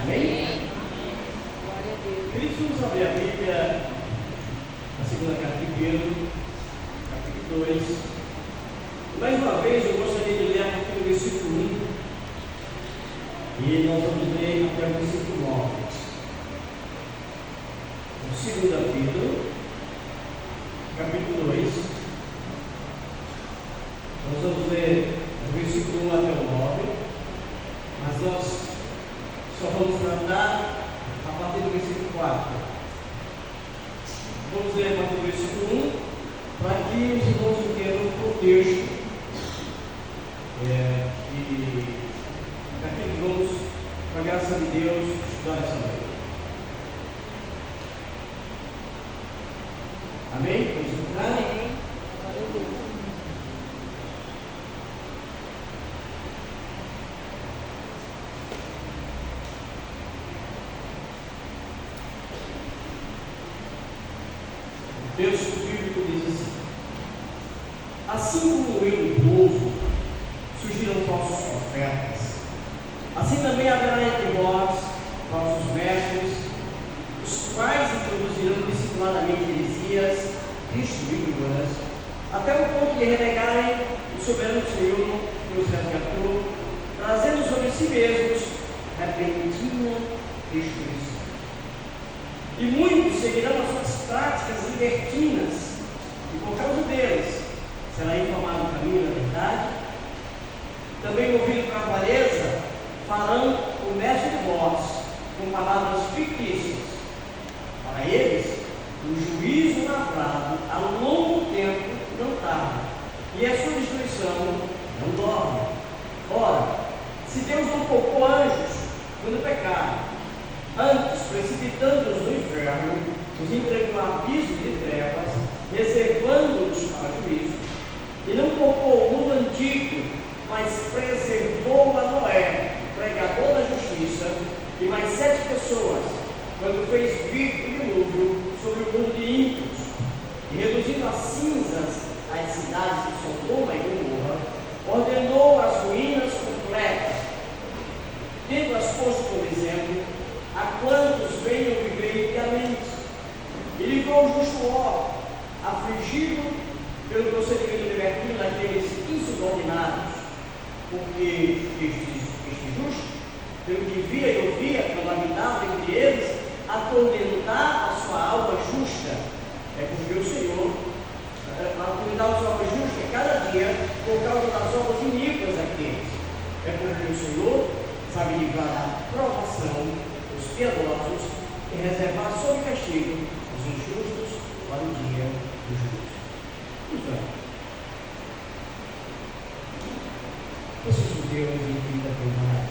Amém? Queridos, vamos abrir a Bíblia, na segunda carta de Pedro, capítulo 2. Mais uma vez, eu gostaria de ler aqui o versículo 1, e nós vamos ler até o versículo 9. Segunda Pedro, capítulo 2. Nós vamos ler do versículo 1 até o 9, mas nós só vamos tratar a partir do versículo 4. Vamos ler a partir do versículo 1, para que os irmãos entendam o contexto. E daqui vamos, com a graça de Deus, estudar essa noite. Amém? Vamos entrar? O texto bíblico diz assim: assim como eu do povo surgiram falsos profetas, assim também haverá entre vós falsos mestres, os quais introduzirão disciplinadamente heresias, destruídoras, até o ponto de renegarem o soberano Senhor que os resgatou, trazendo sobre si mesmos repentina destruição. E muitos seguirão as suas práticas libertinas, e por causa deles será informado o caminho da verdade. Também, movido para a avareza, farão comércio de vós com palavras fictícias. Para eles, o juízo lavrado a longo tempo não tarda, e a sua destruição não dorme. Ora, se Deus não poupou anjos quando pecaram, antes, precipitando-os no inferno, os entregou a abismo de trevas, reservando-os para juízo, e não poupou o mundo antigo, mas preservou a Noé, pregador da justiça, e mais 7 pessoas, quando fez vir o dilúvio sobre o mundo de ímpios, e reduzindo a cinzas as cidades de Sodoma e Gomorra, ordenou as ruínas completas, tendo-as posto como exemplo a quantos venham viver impiamente, e livrou o justo Ló, afligido pelo procedimento libertino daqueles insubordinados, porque este justo, pelo que via e ouvia quando habitava entre eles, atormentava a sua alma justa. É porque o Senhor atormentava a sua alma justa cada dia por causa das obras iníquas daqueles. É porque o Senhor sabe livrar da provação os piedosos e reservar sob castigo os injustos para o dia do juízo. Então, esses judeus em vida privada,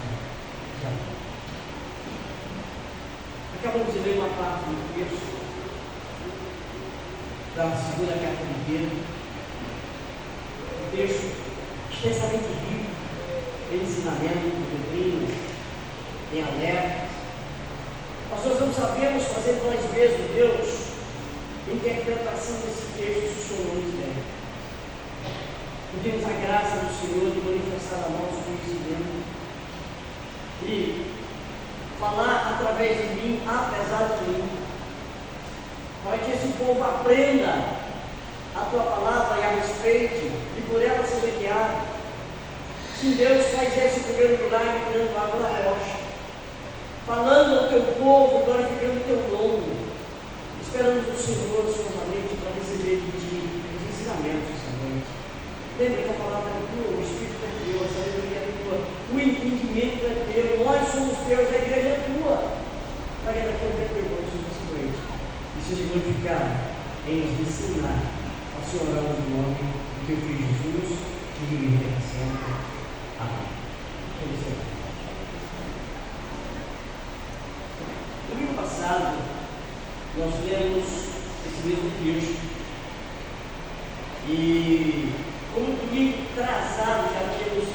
acabamos de ler uma parte do texto da segunda carta de Pedro, um texto extremamente rico em ensinamento, em doutrinas, em alertas. Nós não sabemos fazer nós mesmos, Deus, interpretação desse texto, se o Senhor nos der. Pedimos a graça do Senhor de manifestar a nosso conhecimento e falar através de mim, apesar de mim, para que esse povo aprenda a tua palavra e a respeite e por ela seja guiado. Sim, Deus faz esse primeiro milagre tirando água da rocha, falando ao teu povo, glorificando o teu nome. Esperamos o Senhor ansiosamente para receber de ti os ensinamentos esta noite. Lembra que a palavra é tua, o Espírito é teu, a sabedoria é tua, o entendimento é teu, nós somos teus, a igreja é tua. Para que daqui a pouco eu vou esta noite e seja glorificado em nos ensinar a se orar no nome do teu Filho Jesus e de mim para sempre. Amém. Domingo passado, nós lemos esse mesmo texto e, como no domingo atrasado já tínhamos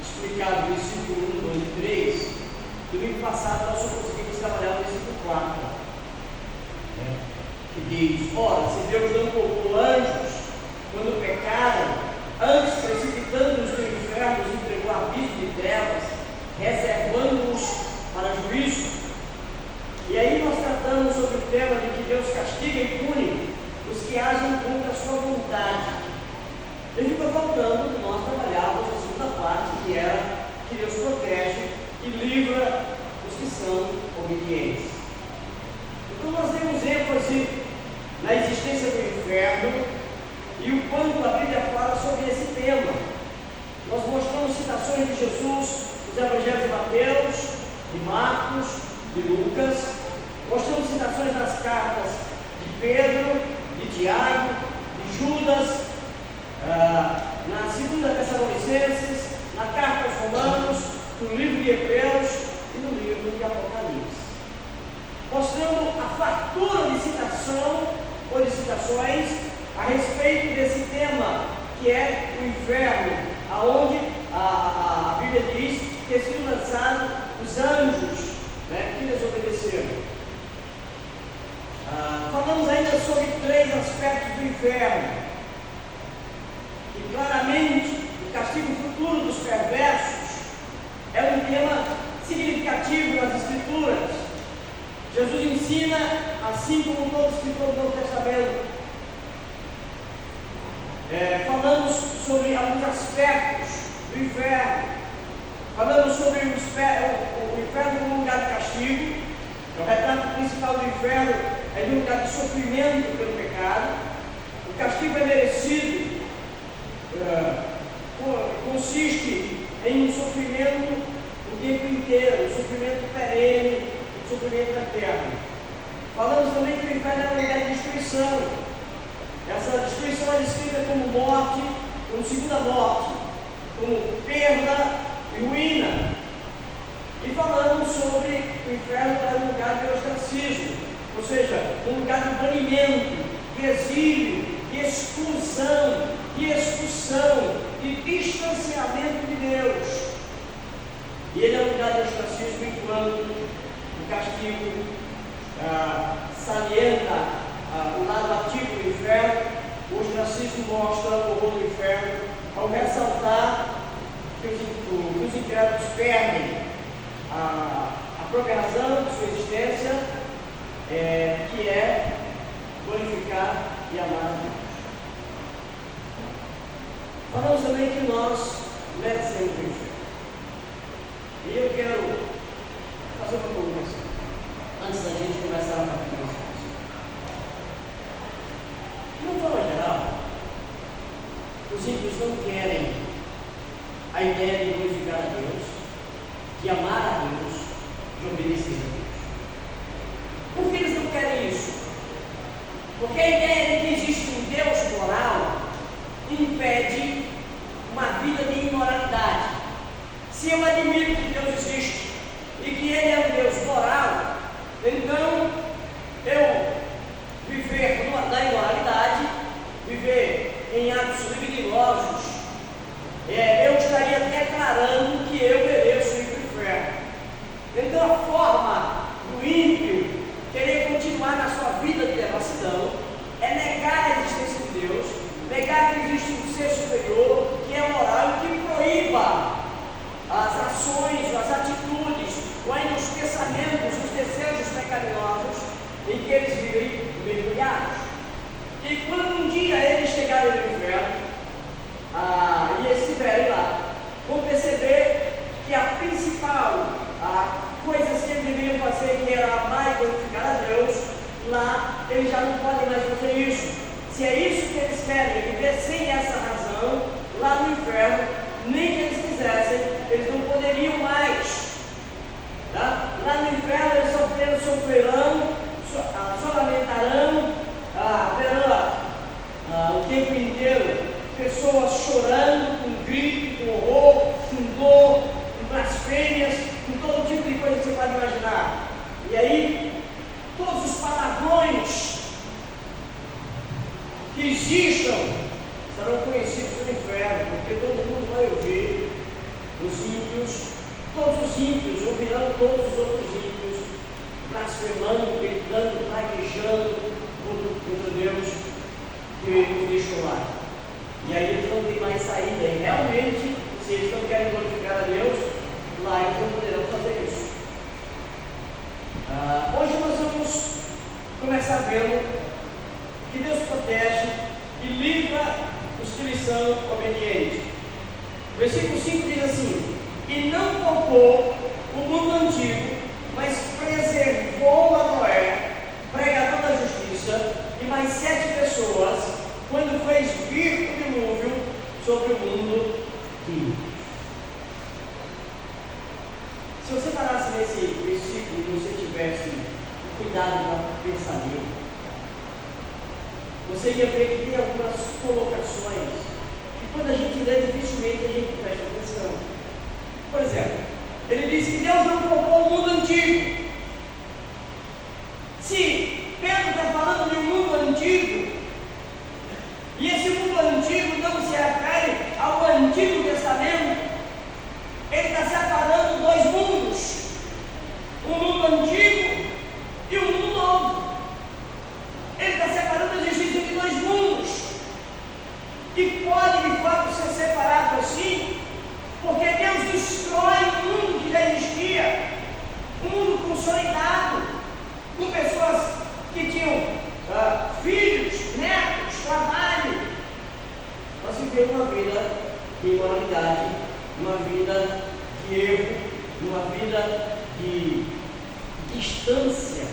explicado o versículo 1, 2 e 3, domingo passado nós só conseguimos trabalhar o versículo 4, que diz: ora, se Deus não poupou anjos quando pecaram, antes precipitando-os no inferno, os entregou a abismo de trevas, reservando-os para juízo, castiga e pune os que agem contra a sua vontade. E fica faltando nós trabalharmos a segunda parte, que era que Deus protege e livra os que são obedientes. Então nós temos ênfase na existência do inferno e o quanto a Bíblia fala sobre esse tema. Nós mostramos citações de Jesus nos evangelhos de Mateus, de Marcos, de Lucas. Mostramos citações nas cartas de Pedro, de Tiago, de Judas, na segunda Tessalonicenses, na carta aos Romanos, no livro de Hebreus e no livro de Apocalipse. Mostrando a fartura de citação ou de citações a respeito desse tema, que é o inferno, aonde a Bíblia diz que seriam lançados os anjos, né, que desobedeceram. Falamos ainda sobre 3 aspectos do inferno, e claramente o castigo futuro dos perversos é um tema significativo nas Escrituras. Jesus ensina, assim como todo escritor do Novo Testamento. Falamos sobre alguns aspectos do inferno. Falamos sobre o inferno como um lugar de castigo. O retrato principal do inferno é de um lugar de sofrimento pelo pecado. O castigo é merecido, consiste em um sofrimento o tempo inteiro, um sofrimento perene, um sofrimento eterno. Falamos também que o inferno é um lugar de destruição. Essa destruição é descrita como morte, como segunda morte, como perda e ruína. E falamos sobre o inferno como um lugar de ostracismo, ou seja, um lugar de banimento, de exílio, de exclusão, de expulsão, de distanciamento de Deus. E ele é um lugar de ostracismo enquanto o castigo salienta o lado ativo do inferno. O ostracismo mostra o horror do inferno ao ressaltar que os incrédulos perdem a própria razão de sua existência, que é glorificar e amar a Deus. Falamos também que nós merecemos o inferno. E eu quero fazer uma pergunta antes da gente começar a partir desse assunto. De uma forma geral, os ímpios não querem a ideia de glorificar a Deus, de amar a Deus, de obedecer a Deus. Por que eles não querem isso? Porque a ideia de que existe um Deus moral impede uma vida de imoralidade. Se eu admito que Deus existe e que Ele é um Deus moral, então eu viver na imoralidade, viver em atos libidinosos, eu estaria declarando que eu mereço ir para o inferno. Então a forma do ímpio querer continuar na sua vida de devassidão é negar a existência de Deus, negar que existe um ser superior, que é moral e que proíba as ações, as atitudes, ou ainda os pensamentos, os desejos pecaminosos em que eles vivem mergulhados. E quando um dia eles chegarem no inferno, e eles estiverem lá, vão perceber que a principal coisas que eles deveriam fazer, que era amar e glorificar a Deus, lá eles já não podem mais fazer isso. Se é isso que eles querem, viver sem essa razão, lá no inferno, nem que eles quisessem, eles não poderiam mais. Tá? Lá no inferno eles sofrerão, só lamentarão, terão o tempo inteiro pessoas chorando, com grito, com horror, com dor, com blasfêmias, com todo tipo de coisa que você pode imaginar. E aí, todos os palavrões que existam serão conhecidos no inferno, porque todo mundo vai ouvir os ímpios, todos os ímpios ouvirão todos os outros ímpios, blasfemando, gritando, praguejando contra Deus que nos deixou lá. E aí eles não têm mais saída, e realmente, se eles não querem glorificar a Deus, lá eles não poderão fazer isso. Hoje nós vamos começar vendo protege e livra os que lhe são obedientes. Versículo 5 diz assim: e não poupou o mundo antigo, mas preservou a Noé, pregador da justiça, e mais 7 pessoas, quando fez vir o dilúvio sobre o mundo de. Se você parasse nesse versículo e você tivesse cuidado para pensar nele, você ia ver que tem algumas colocações que, quando a gente lê, dificilmente a gente presta atenção. Por exemplo, ele diz que Deus não poupou o mundo antigo. Se Pedro está falando de um mundo antigo, e esse mundo antigo não se refere ao Antigo Testamento, ele está separando 2 mundos, um mundo antigo e um mundo novo. Ele está separando a existência de 2 mundos, e pode de fato ser separado assim, porque Deus destrói o mundo que já existia, um mundo consolidado, com pessoas que tinham filhos, netos, trabalho. Nós vivemos uma vida de imoralidade, uma vida de erro, uma vida de distância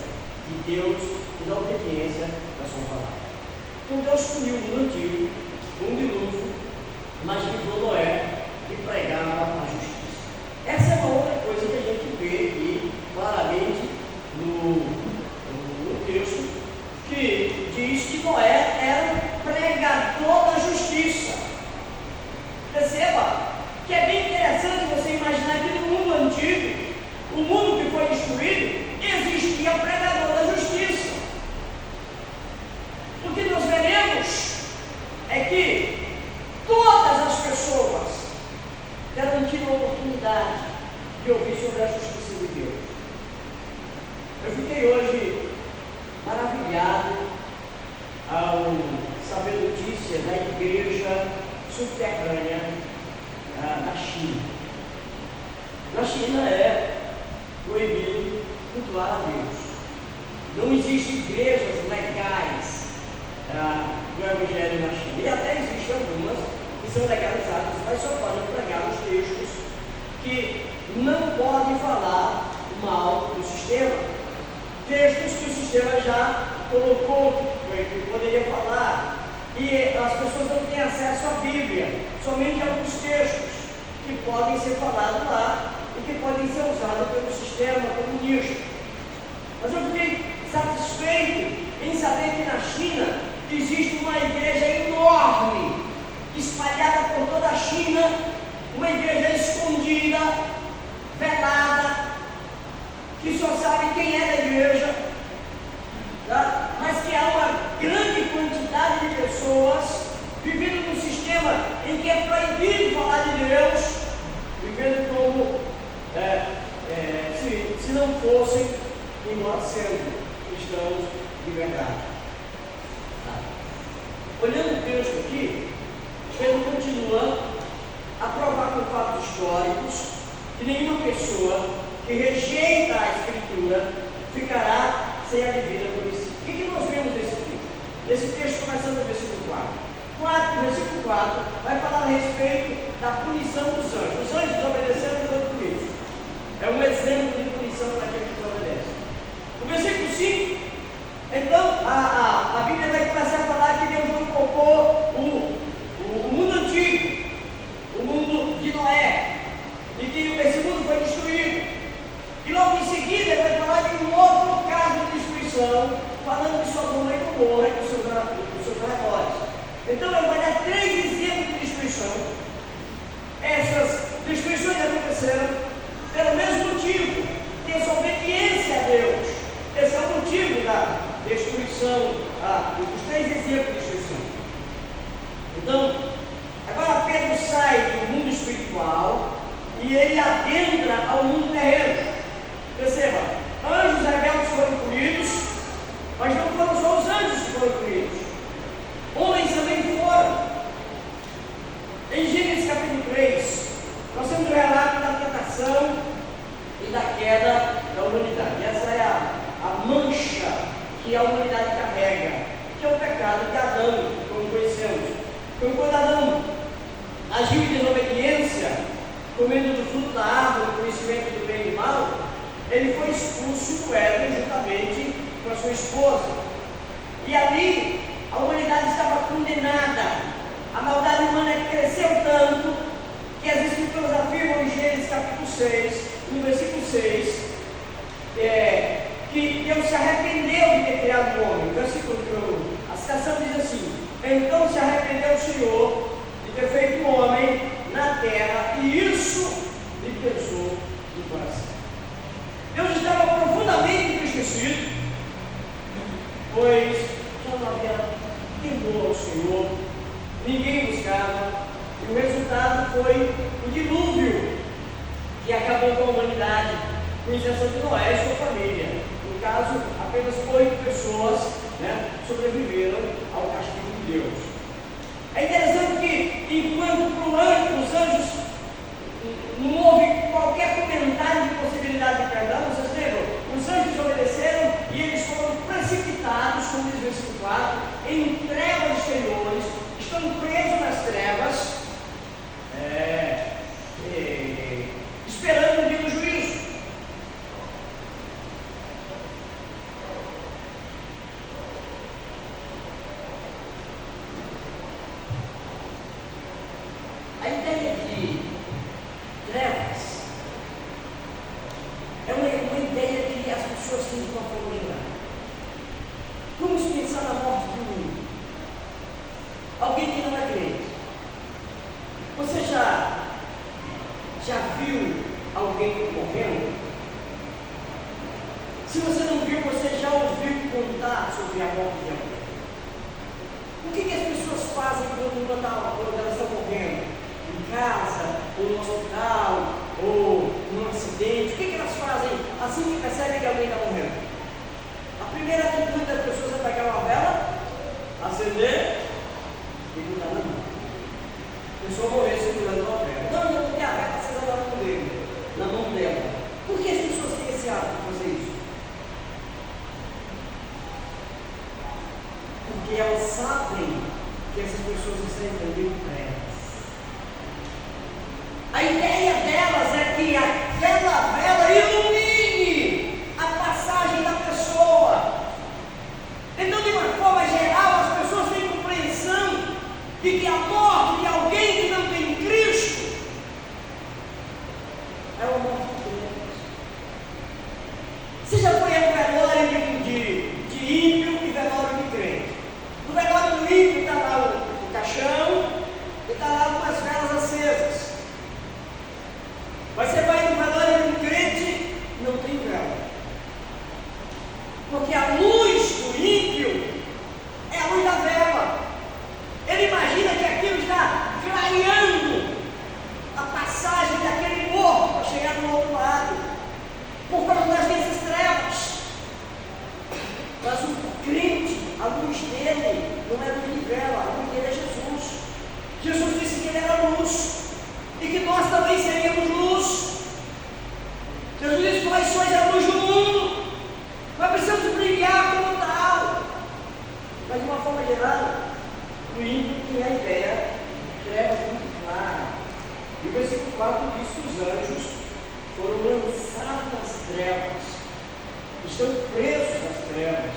de Deus e da obediência da sua palavra. Então Deus puniu o mundo antigo, um dilúvio, mas livrou Noé e pregava a justiça. Essa é uma outra coisa que a gente vê aqui claramente no texto, que diz que Noé era um pregador da justiça. Perceba que é bem interessante você imaginar que no mundo antigo, o mundo que foi destruído, existia pregador da justiça. O que nós veremos é que todas as pessoas terão tido a oportunidade de ouvir sobre a justiça de Deus. Eu fiquei hoje maravilhado ao saber notícia da igreja subterrânea da China. Na China é proibido cultuar a Deus. Não existem igrejas legais do Evangelho na China. E até existem algumas que são legalizadas, mas só podem pregar os textos que não podem falar mal do sistema. Textos que o sistema já colocou, que poderia falar. E as pessoas não têm acesso à Bíblia, somente alguns textos que podem ser falados lá e que podem ser usados pelo sistema comunista. Mas eu fiquei satisfeito em saber que na China existe uma igreja enorme, espalhada por toda a China, uma igreja escondida, velada, que só sabe quem é da igreja, tá? Mas que há uma grande quantidade de pessoas vivendo num sistema em que é proibido falar de Deus, vivendo como se não fossem, embora sendo cristãos de verdade. Tá? Olhando o texto aqui, Pedro continua a provar com fatos históricos que nenhuma pessoa que rejeita a Escritura ficará sem a devida punição. O que nós vemos nesse texto? Esse texto começando no versículo 4. Versículo 4 vai falar a respeito da punição dos anjos. Os anjos obedeceram e foram punidos. É um exemplo de punição para quem desobedece. No versículo 5, então a Bíblia vai começar a falar que Deus não poupou o mundo antigo, o mundo de Noé, e que esse mundo foi destruído. E logo em seguida ele vai falar de um outro caso de destruição, falando de Sodoma e Gomorra e dos seus arredores. Então ele vai dar 3 exemplos de destruição. Essas destruições aconteceram pelo mesmo motivo, desobediência a Deus. Esse é o motivo da destruição, dos 3 exemplos de destruição. Então, agora Pedro sai do mundo espiritual e ele adentra ao mundo terreno. Perceba, anjos rebeldes foram punidos, mas não foram só os anjos que foram punidos. Homens também foram. Em Gênesis capítulo 3, nós temos o relato da tentação e da queda da humanidade. Essa é a mancha que a humanidade carrega, que é o pecado. pecado de Adão, como conhecemos. Foi quando Adão agiu em desobediência, comendo do fruto da árvore, do conhecimento do bem e do mal, ele foi expulso do Éden juntamente com a sua esposa. E ali a humanidade estava condenada. A maldade humana cresceu tanto que as Escrituras afirmam em Gênesis capítulo 6, no versículo 6, que Deus se arrependeu de ter criado o homem. A citação diz assim: então se arrependeu o Senhor de ter feito o homem na terra, e isso lhe pesou no coração. Deus estava profundamente entristecido, pois já não havia temor ao Senhor, ninguém buscava, e o resultado foi o dilúvio, que acabou com a humanidade, com exceção de Noé e sua família. No caso, apenas 8 pessoas sobreviveram ao castigo de Deus. É interessante que, enquanto para os anjos não houve qualquer comentário de possibilidade de perdão, vocês lembram? Os anjos obedeceram e eles foram precipitados, como diz o versículo 4, em trevas exteriores, estão presos nas trevas, esperando o dia do juízo. A ideia de trevas é uma ideia que as pessoas têm de uma forma geral. Vamos pensar na morte de um alguém que não é crente. Você já viu alguém morrendo? Se você não viu, você já ouviu contar sobre a morte de alguém? O que as pessoas fazem quando elas estão morrendo? Em casa, ou no hospital, ou num acidente? O que elas fazem assim que percebem que alguém está morrendo? A primeira atitude das pessoas é pegar uma vela, acender e botar na mão. A pessoa morreu segurando uma vela. Não tem a vela acesa na mão dela. Por que as pessoas têm esse hábito de fazer isso? Porque elas sabem que essas pessoas estão entendendo trevas. A ideia delas é que aquela vela ilumine a passagem da pessoa. Então, de uma forma geral, as pessoas têm compreensão de que a morte de alguém que não tem Cristo é uma morte de Deus. Você já foi a um velório de ímpio e velório de crente? No velório do ímpio está lá o caixão e está lá umas velas acesas. Mas você vai no velório do crente, não tem vela. Porque a luz do ímpio é a luz da vela. Ele imagina que aquilo está clareando a passagem daquele morto para chegar do outro lado, por causa das dessas trevas. Mas o crente, a luz dele não é luz de vela, a luz dele é Jesus. Jesus disse que ele era luz e que nós também seríamos luz. Jesus disse que nós sois a luz do mundo. Nós precisamos brilhar como tal. Mas de uma forma geral, o ímpio tem a ideia de trevas muito clara. E o versículo 4 diz que os anjos foram lançados nas trevas, estão presos nas trevas.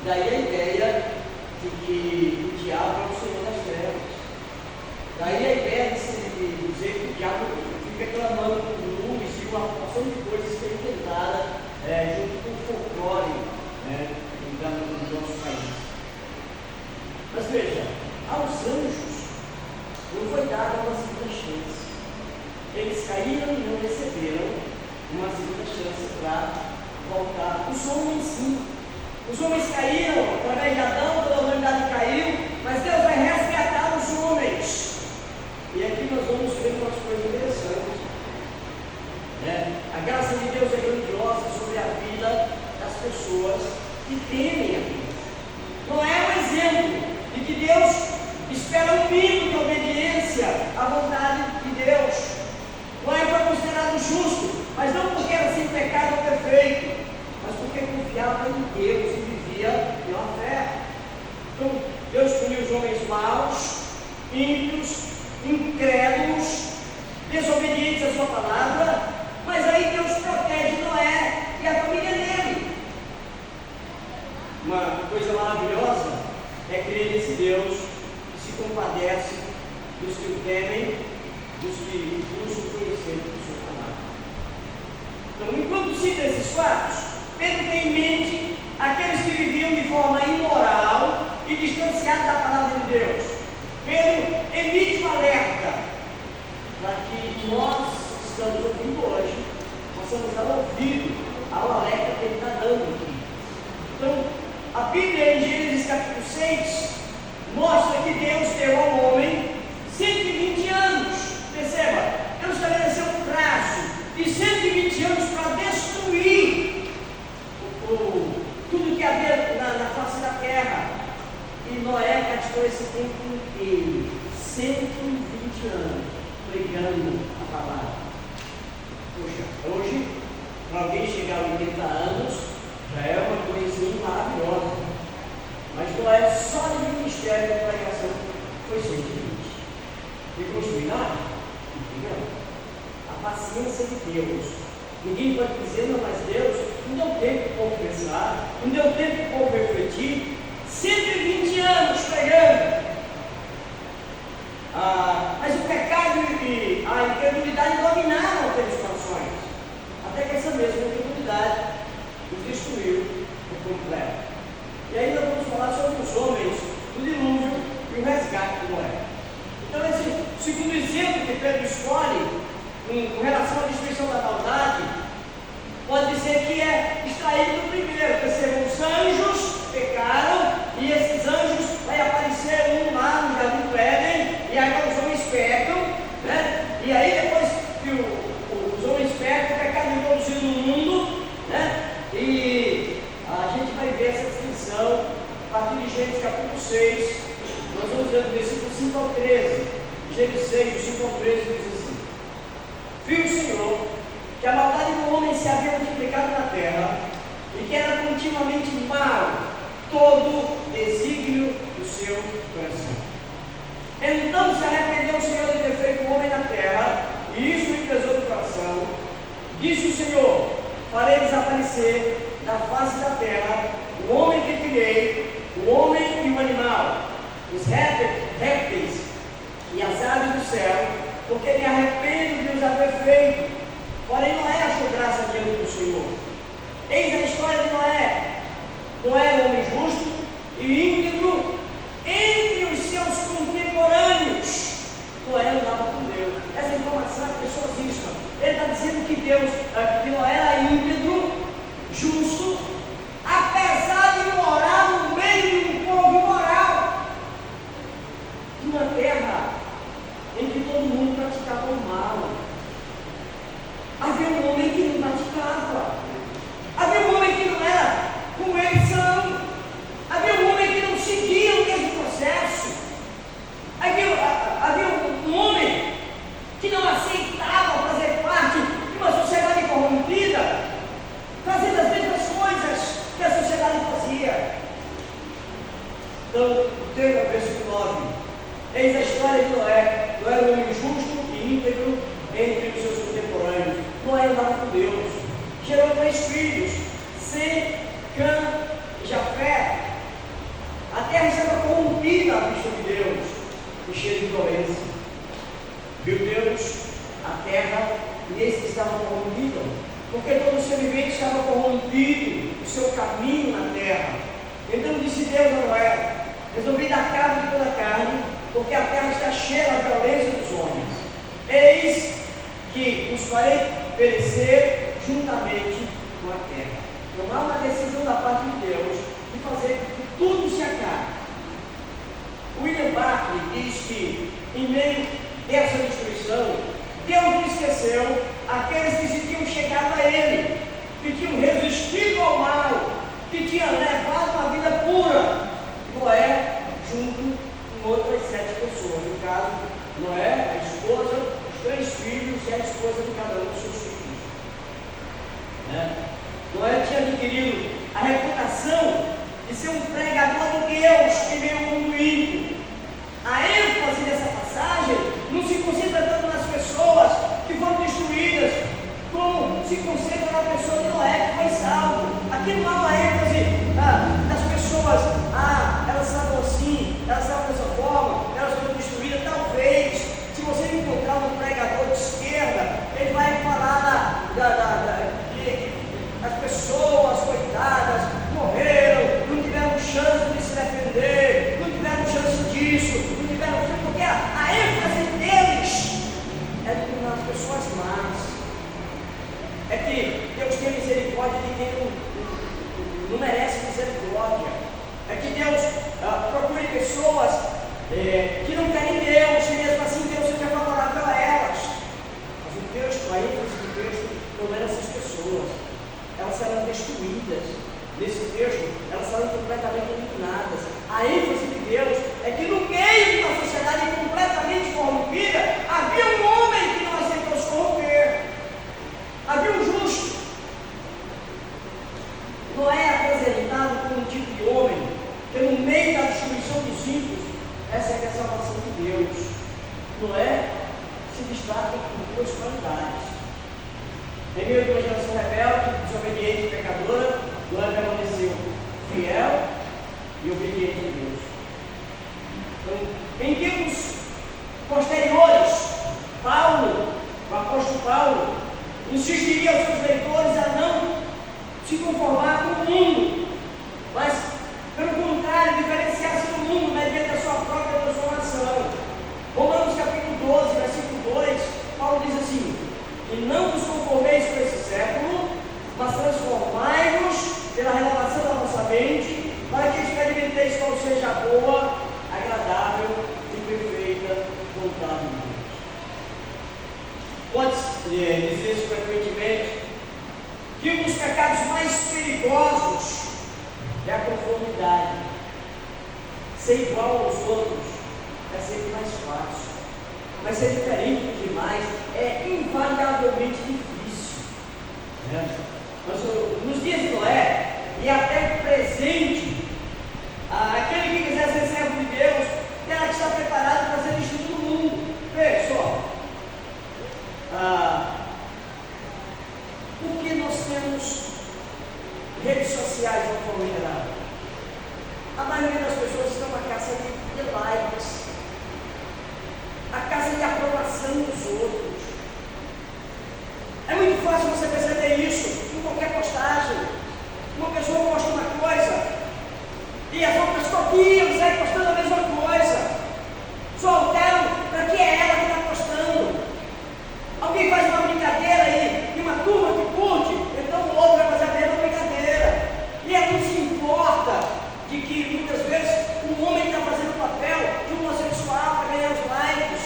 Daí a ideia de que o diabo é o senhor das trevas. Daí a ideia de dizer que o diabo fica clamando por nuvens e uma porção de coisas que é inventada junto com o folclore do nosso país. Mas veja, aos anjos não foi dada uma segunda chance. Eles caíram e não receberam uma segunda chance para voltar. Os homens sim. Os homens caíram através de Adão, toda a humanidade caiu, mas Deus vai resgatar os homens. E aqui nós vamos ver umas coisas interessantes. A graça de Deus é grandiosa sobre a vida das pessoas que temem a Deus. Não é um exemplo de que Deus espera um mínimo de obediência à vontade de Deus. Noé foi considerado justo, mas não porque era sem pecado ou perfeito, mas porque confiava em Deus e vivia pela fé. coisa maravilhosa é crer nesse Deus que se compadece dos que o temem, dos que buscam conhecer o seu amado. Então, enquanto cita esses fatos, Pedro tem em mente aqueles que viviam de forma imoral e distanciados da palavra de Deus. Pedro emite um alerta para que nós estamos ouvindo hoje, possamos dar ouvido ao alerta que ele está dando aqui. Então, a Bíblia em Gênesis capítulo 6 mostra que Deus deu ao homem 120 anos. Perceba, Deus estabeleceu um prazo de 120 anos para destruir tudo que havia na face da terra. E Noé gastou esse tempo inteiro, 120 anos, pregando a palavra. Poxa, hoje, para alguém chegar a 80 anos, já é uma coisa maravilhosa. Mas Noé, só de ministério de pregação, foi 120. E construir nada? Entendeu? A paciência de Deus. Ninguém pode dizer, não, mas Deus não deu tempo para o povo pensar, não deu tempo para o povo refletir. 120 anos pregando. Mas o pecado e a incredulidade dominaram aqueles corações. Até que essa mesma incredulidade os destruiu por completo. E aí nós vamos falar sobre os homens do dilúvio e o resgate de Noé. Então, esse segundo exemplo que Pedro escolhe com relação à destruição da maldade, pode dizer que é extraído do primeiro. Percebam, os anjos pecaram e esses anjos vai aparecer um lá no jardim do Éden, e agora os homens pecam, né? E aí depois que os homens pecam, o pecado é introduzido no mundo, né? E a gente vai ver essa distinção a partir de Gênesis capítulo 6. Nós vamos ver do versículo 5 ao 13. Gênesis 6, do 5 ao 13 diz assim: viu o Senhor que a maldade do homem se havia multiplicado na terra, e que era continuamente mal todo o desígnio do seu coração. Então se arrependeu o Senhor de ter feito o homem na terra, e isso lhe pesou do coração. Disse o Senhor: farei desaparecer da face da terra o homem que criei, o homem e o animal, os répteis e as aves do céu, porque me arrependo de os haver feito. Porém Noé achou graça diante do Senhor. Eis a história de Noé. Noé era um homem justo e íntegro entre os seus contemporâneos. Noé andava com Deus. Essa informação é preciosíssima. Ele está dizendo que Noé era íntegro, justo, apesar de morar no meio de um povo imoral, de uma terra em que todo mundo praticava o mal. Havia um homem que não praticava. Havia um homem que não era como eles são. Havia um homem que não seguia o mesmo processo. Havia um homem que não aceitava fazer parte de uma sociedade corrompida, fazendo as mesmas coisas que a sociedade fazia. Então, o versículo 9: eis a história de Noé. Noé era um homem justo e íntegro entre os seus contemporâneos. Noé andava com Deus, gerou 3 filhos, Sem, Cã e Jafé. A terra estava corrompida à vista de Deus e cheia de violência. Viu Deus a terra e eis que estava corrompida, porque todo ser vivente estava corrompido, o seu caminho na terra. Então disse Deus a Noé: resolvi dar cabo de toda a carne, porque a terra está cheia da violência dos homens. Eis que os farei perecer juntamente com a terra. Então há uma decisão da parte de Deus de fazer com que tudo se acabe. William Barclay diz que, em meio dessa destruição, Deus não esqueceu aqueles que se tinham chegado a Ele, que tinham resistido ao mal, que tinham levado uma vida pura. Noé, junto com outras 7 pessoas. No caso, Noé, a esposa, os 3 filhos e a esposa de cada um dos seus filhos. Noé tinha adquirido a reputação de ser um pregador de Deus em meio ao mundo ímpio. A ênfase dessa passagem não se concentra tanto nas pessoas que foram destruídas, como se concentra na pessoa de Noé que foi salvo. Aqui não há uma ênfase das pessoas destruídas. Nesse texto, elas foram completamente eliminadas. A ênfase de Deus é que no meio de uma sociedade completamente corrompida, havia um homem que não aceitou se corromper. Havia um justo. Noé é apresentado como um tipo de homem que no meio da destruição dos ímpios, essa é a salvação de Deus. Noé se destaca por duas qualidades. Em meio de uma geração rebelde, desobediente e pecadora, Noé permaneceu fiel e obediente a Deus. Então, em tempos posteriores, Paulo, o apóstolo Paulo, insistiria aos seus leitores a não se conformar com o mundo, mas, pelo contrário, diferenciar-se do mundo mediante a sua própria transformação. Romanos capítulo 12, versículo 2, Paulo diz assim: e não vos conformeis com esse século, mas transformai-vos pela renovação da vossa mente, para que experimenteis qual seja a boa, agradável e perfeita vontade de Deus. Pode-se dizer frequentemente que um dos pecados mais perigosos é a conformidade. Ser igual aos outros é sempre mais fácil, mas ser diferente dos demais é invariavelmente difícil. Mas nos dias de Noé, e até o presente, aquele que quiser ser servo de Deus, terá que estar preparado para ser instruído no mundo. Veja só, por que nós temos redes sociais de uma forma geral? A maioria das pessoas estão à caça de likes, à caça de aprovação dos outros. É muito fácil você perceber isso em qualquer postagem. Uma pessoa posta uma coisa e as outras copiam, saem postando a mesma coisa. Só alteram para que é ela que está postando. Alguém faz uma brincadeira aí e uma turma que curte, então o outro vai fazer a mesma brincadeira. E aí não se importa de que muitas vezes um homem está fazendo o papel de um homossexual para ganhar os likes,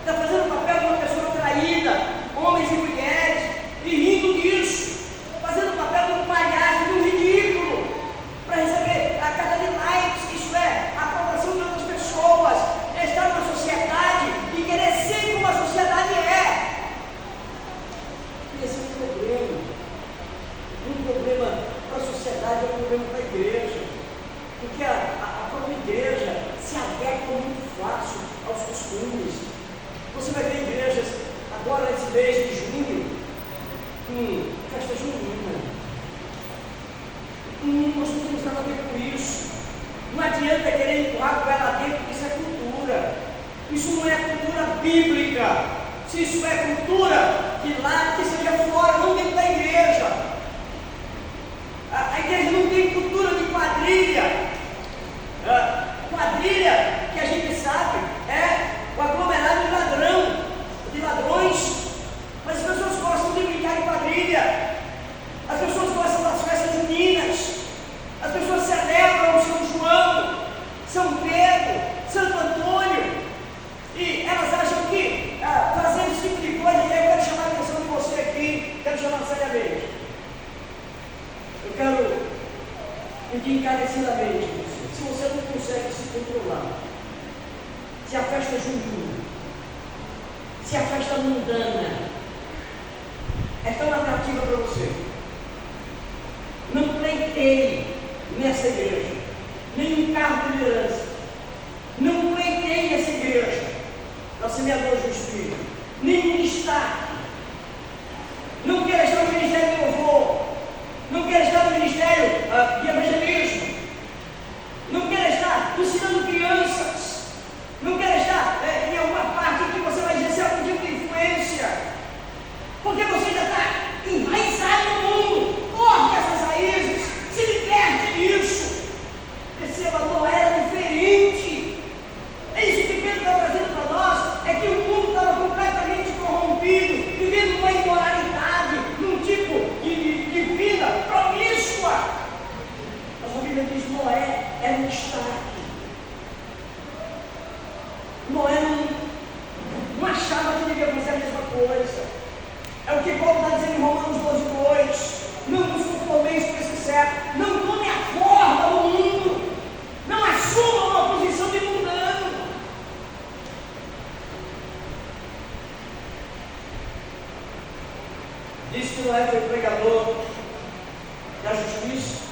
está fazendo o papel de uma pessoa traída, homens e mulheres, e rindo disso, fazendo o papel de um palhaço, de um ridículo, para receber a cada de likes, isso é, a aprovação de outras pessoas, estar numa sociedade e querer ser como a sociedade é. E esse é um problema para a sociedade, é um problema para a igreja, porque a própria igreja se adequa muito fácil aos costumes. Você vai ver igrejas agora nesse mês de junho, com festa junina. Nós não temos nada a ver com isso. Não adianta querer empurrar com ela dentro, porque isso é cultura. Isso não é cultura bíblica. Se isso é cultura, que lá, que seja fora, não dentro da igreja. A igreja não tem cultura de quadrilha. Quadrilha, que a gente sabe, é o aglomerado de ladrões. Mas as pessoas gostam de brincar em quadrilha. As pessoas gostam das festas juninas. As pessoas celebram São João, São Pedro, Santo Antônio. E elas acham que fazendo esse tipo de coisa, eu quero chamar a atenção de você aqui, quero chamar seriamente. Eu quero pedir encarecidamente você. Se você não consegue se controlar, se a festa é junina, se a festa mundana é tão atrativa para você, não pleiteie nessa igreja nenhum cargo de liderança, não pleiteie essa igreja da semeadora do Espírito, nenhum destaque, não queira estar no ministério de louvor, não queira estar no ministério de evangelismo, não queira estar ensinando crianças, não queira estar em alguma parte em que você vai exercer algum tipo de influência, porque você já está enraizado no mundo. Corte essas raízes, se liberte disso. Perceba, não era diferente. É isso que Pedro está trazendo para nós, é que o mundo estava completamente corrompido. pregador da justiça.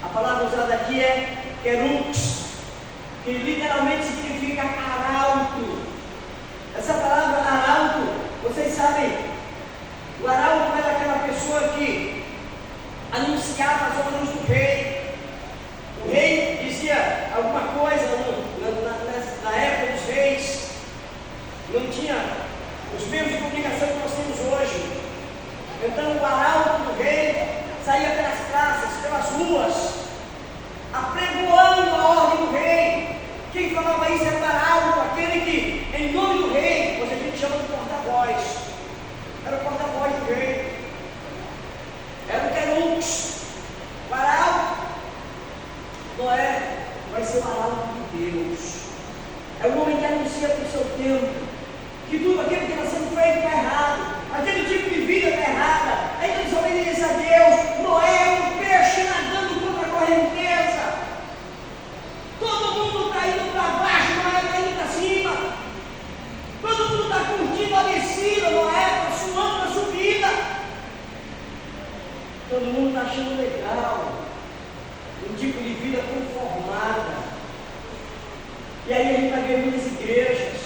A palavra usada aqui é querux, que literalmente significa arauto. Essa palavra arauto, vocês sabem, o arauto era aquela pessoa que anunciava as ordens do rei. O rei dizia alguma coisa na época dos reis, não tinha os meios de comunicação que nós temos hoje. Então o arauto do rei saía pelas praças, pelas ruas, apregoando a ordem do rei. Quem falava isso era o arauto, aquele que, em nome do rei, hoje a gente chama de porta-voz. Era o porta-voz do rei. Era o querux, o arauto. Noé vai ser o arauto de Deus. É o homem que anuncia para o seu tempo que tudo aquilo que está sendo feito está errado, aquele tipo de vida está errada, aí eles obedecem a Deus. Noé é um peixe nadando contra a correnteza. Todo mundo está indo para baixo, Noé está indo para cima. Todo mundo está curtindo a descida, Noé está suando a subida. Todo mundo está achando legal, um tipo de vida conformada. E aí a gente vai ver muitas igrejas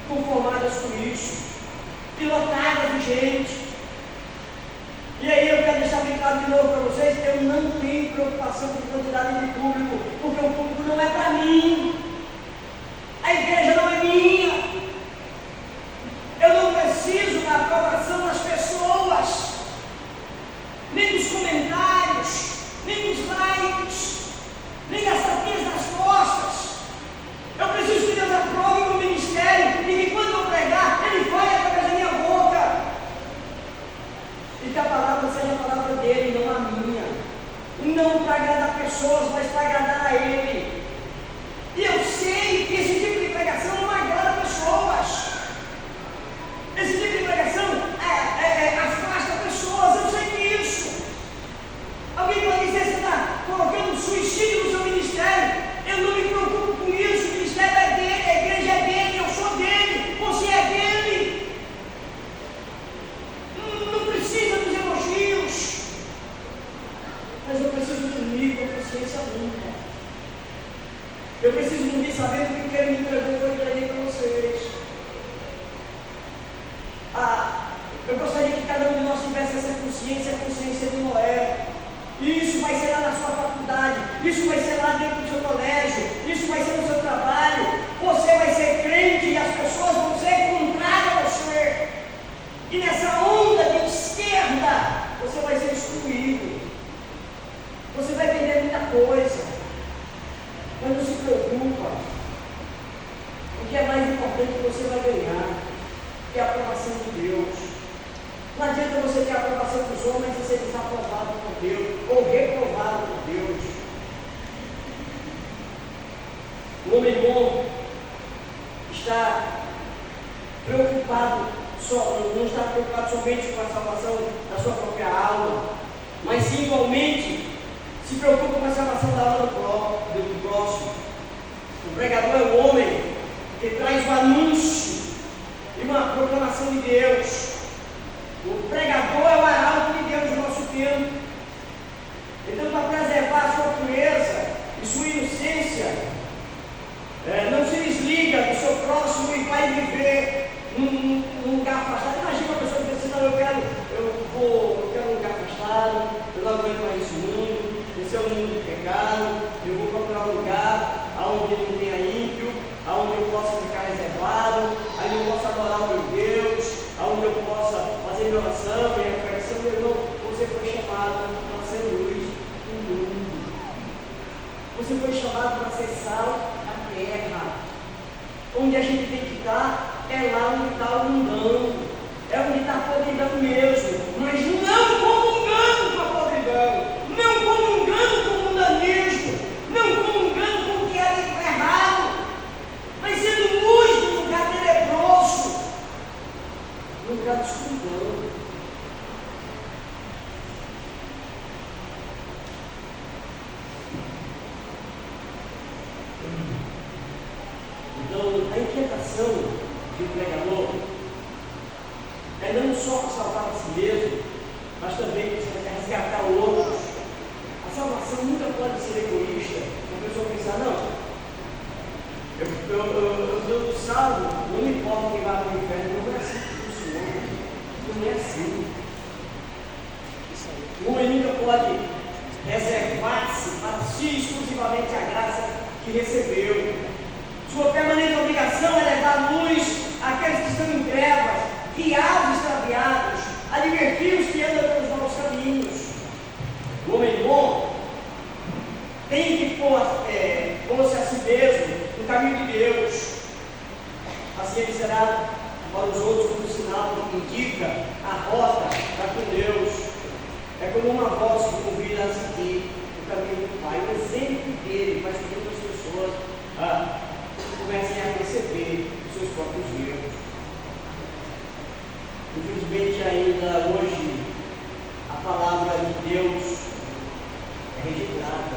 conformadas com isso, pilotadas de gente. E aí eu quero deixar bem claro de novo para vocês que eu não tenho preocupação com quantidade de público, porque o público não é para mim, a igreja não é minha, eu não preciso da aprovação das pessoas, nem dos comentários, nem dos likes, nem das tapinhas das costas. Eu preciso que Deus aprove o meu ministério e que quando eu pregar, Ele fale através da minha boca. E que a palavra seja a palavra dele, não a minha. Não para agradar pessoas, mas para agradar a Ele. E eu sei que esse tipo de pregação não agrada pessoas. Esse tipo de pregação afasta pessoas, eu sei disso. Alguém pode dizer que você está colocando suicídio no seu ministério. Eu não me preocupo com isso, o ministério é dele, a igreja é dele, eu sou dele, você é dele. Não precisa dos elogios, mas eu preciso dormir com a consciência limpa. Eu preciso dormir sabendo que o que ele me entregou foi entregue para vocês. Eu gostaria que cada um de nós tivesse essa consciência, a consciência de Noé. Isso vai ser lá na sua faculdade, isso vai ser lá dentro do seu colégio, isso vai ser no seu trabalho. Você vai ser crente e as pessoas vão ser contrárias a você. E nessa onda de esquerda, você vai ser excluído. Você vai perder muita coisa. Mas não se preocupa. O que é mais importante que você vai ganhar, que é a aprovação de Deus. Não adianta você ter a aprovação dos homens e ser desaprovado por Deus, ou reprovado por Deus. O homem bom está preocupado, não está preocupado somente com a salvação da sua própria alma, mas sim igualmente se preocupa com a salvação da alma do próximo. O pregador é o homem que traz o anúncio e uma proclamação de Deus. O pregador é o arauto de Deus no nosso tempo. Então, para preservar a sua pureza e sua inocência, não se desliga do seu próximo e vai viver num lugar afastado. Imagina uma pessoa que diz assim: não, eu quero um lugar afastado, eu não aguento mais esse mundo, esse é um mundo de pecado, eu vou procurar um lugar onde não tenha ímpio, onde eu possa ficar reservado, onde eu possa adorar o meu Deus, onde eu possa fazer minha oração, minha pregação. Meu irmão, você foi chamado para ser luz do mundo. Você foi chamado para ser sal da terra. Onde a gente tem que estar é lá onde está o mundão, é onde está a podridão mesmo, mas não comungando com a podridão, não comungando com o mundanismo, não comungando com o que é errado, mas sendo luz no lugar tenebroso, no lugar de escuridão. Então, a inquietação de um pregador é não só para salvar a si mesmo, mas também para resgatar outros. A salvação nunca pode ser egoísta. A pessoa pensar, não, eu sou salvo, não me importa quem vai para o inferno, não é assim que funciona. Não é assim. O homem nunca pode reservar-se para si exclusivamente a graça que recebeu. Sua permanente obrigação é levar luz àqueles que estão em trevas, guiar os extraviados, advertir os que andam pelos maus caminhos. O homem bom tem que pôr-se a si mesmo no caminho de Deus. Assim ele será para os outros como sinal que indica a rota para com Deus. É como uma voz que convida a seguir o caminho do Pai. O exemplo dele faz com que outras pessoas comecem a perceber os seus próprios erros. Infelizmente, ainda hoje, a palavra de Deus é rejeitada.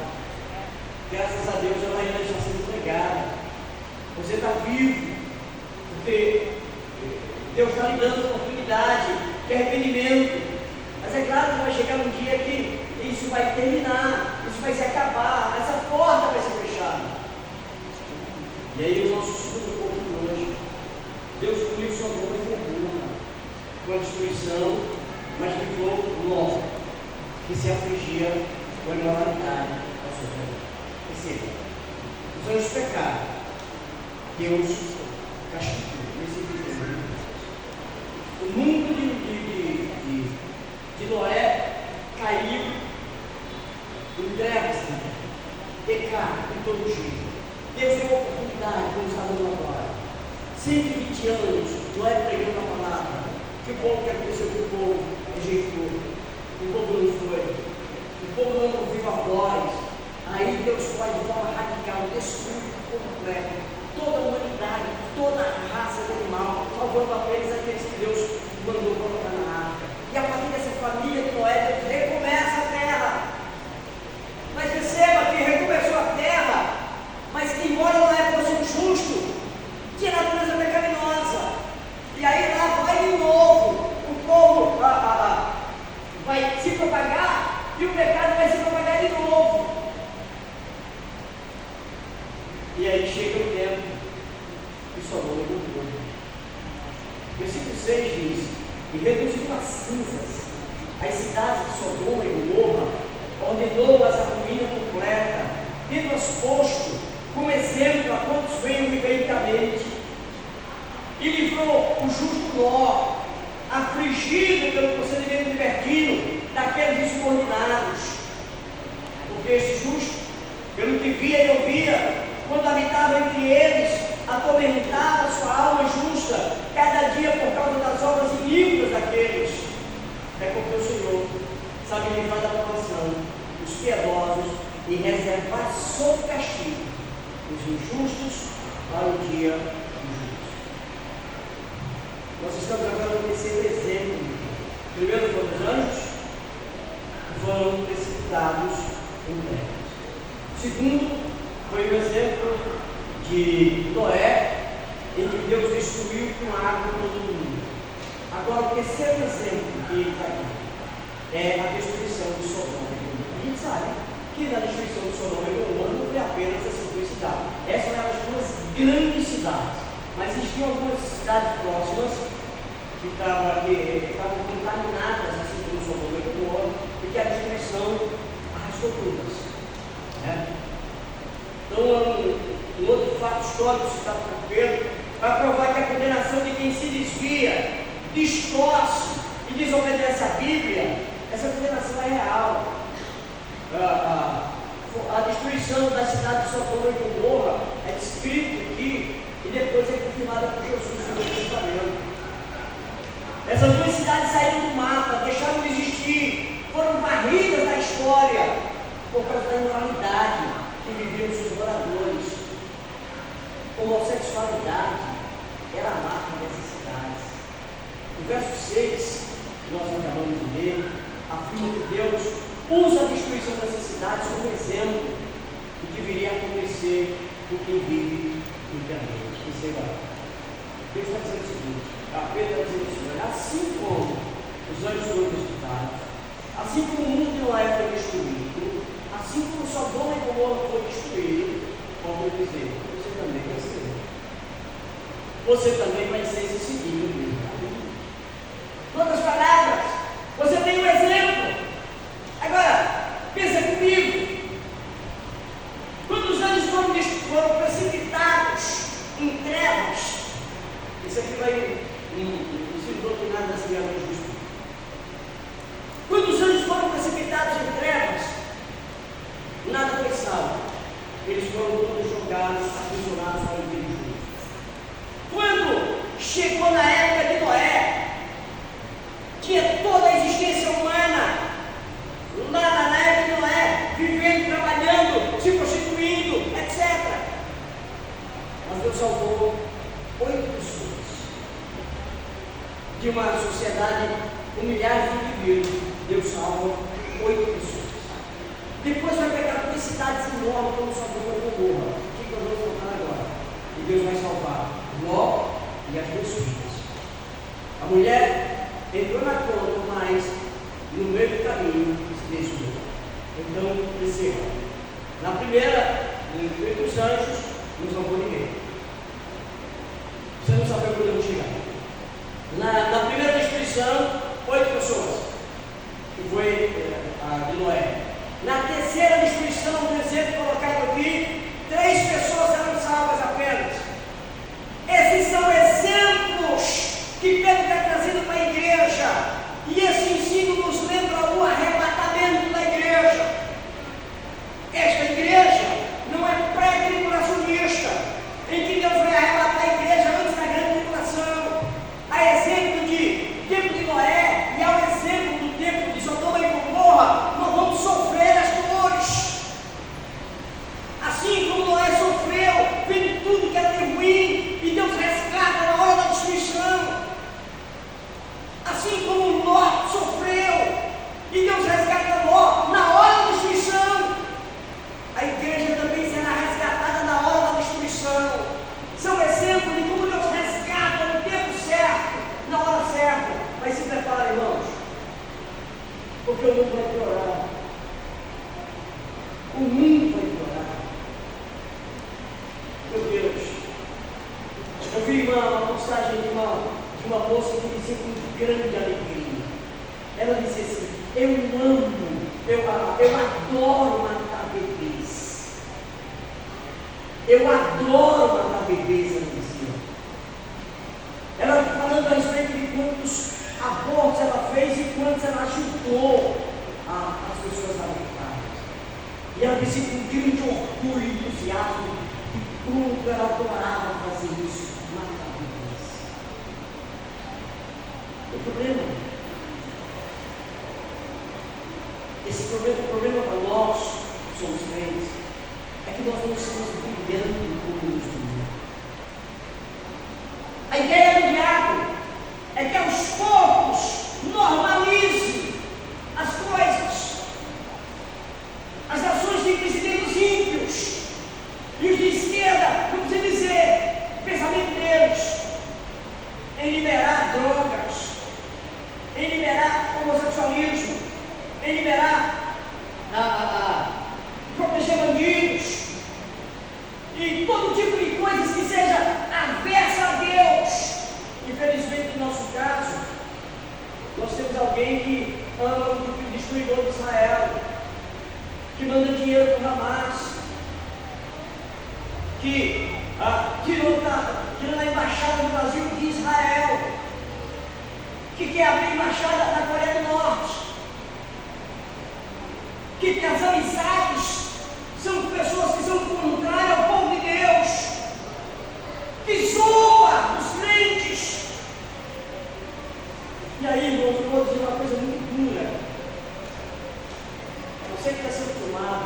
Graças a Deus, ela ainda está sendo pregada. Você está vivo, porque Deus está lhe dando oportunidade de arrependimento. Mas é claro que vai chegar um dia que isso vai terminar, isso vai se acabar, essa porta vai ser fechada. E aí o nosso segundo ponto de hoje, Deus puniu Sodoma e Gomorra com a destruição, mas livrou Ló, que se afligia com a imoralidade da sua vida. Perceba, os anjos pecaram, Deus castigou. O mundo de Noé caiu em trevas, pecado em todo jeito. Deus deu a oportunidade, como está dando agora. 120 anos, Noé pregando a palavra. Que bom que aconteceu que o povo rejeitou. O povo não foi. O povo não ouviu a voz. Aí Deus foi de forma radical, destruiu por completo toda a humanidade, toda a raça animal, salvando apenas aqueles que Deus mandou colocar na arca. E a partir dessa família de Noé, Deus recomeça a terra. Mas perceba que recomeçou a terra, mas que embora Noé fosse um justo, tinha natureza pecaminosa. E aí lá vai de novo, o povo vai se propagar e o pecado vai se propagar de novo. E aí chega o tempo que Sodoma e Gomorra. Versículo 6 diz: e reduziu a cinzas as cidades de Sodoma e Gomorra, ordenou-as a ruína completa, tendo-as posto como exemplo a quantos venham vivencamente. E livrou o justo Ló, afligido pelo procedimento libertino daqueles insubordinados. Porque este justo, pelo que via e ouvia, quando habitava entre eles, atormentava sua alma justa, cada dia por causa das obras iníquas daqueles. É porque o Senhor sabe livrar da provação os piedosos e reservar sob castigo os injustos para o dia do juízo. Nós estamos agora no terceiro exemplo. Primeiro foram os anjos, que foram precipitados em trevas. Segundo, foi o exemplo de Noé, em que Deus destruiu com água todo mundo. Agora, o terceiro exemplo que está aqui é a destruição de Sodoma e Gomorra. A gente sabe que na destruição de Sodoma e Gomorra não foi apenas essas duas cidades. Essas eram as duas grandes cidades. Mas existiam algumas cidades próximas que estavam contaminadas, assim como Sodoma e Gomorra, e que a destruição arrastou todas. Né? Então, um outro fato histórico citado por Pedro vai provar que a condenação de quem se desvia, distorce e desobedece à Bíblia, essa condenação é real. A destruição da cidade de Sodoma e Gomorra é descrita aqui e depois é confirmada por Jesus no Novo Testamento. Essas duas cidades saíram do mapa, deixaram de existir, foram varridas da história por causa da imoralidade que viviam seus moradores. Homossexualidade era a marca dessas cidades. O verso 6, que nós acabamos de ler, afirma que Deus usa a destruição dessas cidades como exemplo do que viria a acontecer com quem vive inteiramente. Deus está dizendo o seguinte, Pedro está dizendo o seguinte: assim como os anjos foram precipitados, assim como o mundo Noé foi destruído, assim como Sodoma e Gomorra foi destruído, como eu dizer, você também vai ser. Você também vai ser esse seguido. Em outras palavras, você tem um exemplo. Agora, pensa comigo. Quando os anjos foram precipitados em trevas, isso aqui vai ensino doutrinário das criaturas do Espírito. Quando os anjos foram precipitados em trevas, nada foi salvo. Eles foram todos jogados, aprisionados para o dia de juízo. Quando chegou na época de Noé, tinha toda a existência humana lá na época de Noé, vivendo, trabalhando, se constituindo, etc. Mas Deus salvou 8 pessoas de uma sociedade com milhares de indivíduos. Deus salva 8 pessoas. Depois vai pegar 2 cidades enormes, como Sodoma e Gomorra. O que nós vamos contar agora? E Deus vai salvar Ló e as 2 filhas. A mulher entrou na conta, mas no meio do caminho se desviou. Então, perceba. Na primeira, entre os anjos, não salvou ninguém. Você não sabe onde eu vou chegar. Na primeira destruição, 8 pessoas, que foi a de Noé. Na terceira destruição, no exemplo colocado aqui, 3 pessoas eram salvas apenas. Esses são exemplos que Pedro está trazendo para a igreja. E esse ensino nos lembra o arrebatamento da igreja. Esta igreja não é pré-tribulacionista, em que Deus vai arrebatar a igreja antes da grande tribulação. A exemplo de tempo de Noé e ao exemplo do tempo de Sodoma e Gomorra, nós vamos sofrer as dores. Assim como Noé sofreu, vendo tudo que era de ruim, e Deus resgata na hora da destruição. Assim como Ló sofreu, e Deus resgata Ló na hora da destruição, a igreja também será resgatada na hora da destruição. São exemplos de como Deus resgata no tempo certo, na hora certa. Mas se prepare, irmãos, porque o mundo vai piorar. O mundo vai piorar. Meu Deus, eu vi uma postagem de uma moça que dizia com grande alegria. Ela dizia assim: eu adoro matar bebês. Eu adoro matar bebês, ela dizia. Ela falando a respeito de quantos abortos ela fez e quantos ela ajudou as pessoas abortadas. E ela dizia com grande orgulho e entusiasmo de quanto ela adorava fazer isso, matar bebês. O problema, o problema para nós, que somos crentes, é que nós não estamos brilhando como Deus queria. A ideia do diabo é que aos poucos normalize as coisas. As nações têm presidentes ímpios, e os de esquerda, não precisa dizer, o pensamento deles em liberar drogas, em liberar homossexualismo, em liberar proteger bandidos e todo tipo de coisas que seja aversa a Deus. Infelizmente, no nosso caso, nós temos alguém que ama o destruidor de Israel, que manda dinheiro para o Hamas, que tirou da embaixada do Brasil de Israel, que quer abrir embaixada na Coreia do Norte, que as amizades são pessoas que são contrárias ao povo de Deus, que zoa os crentes. E aí, irmãos, eu vou dizer uma coisa muito dura. Você que está sendo tomado,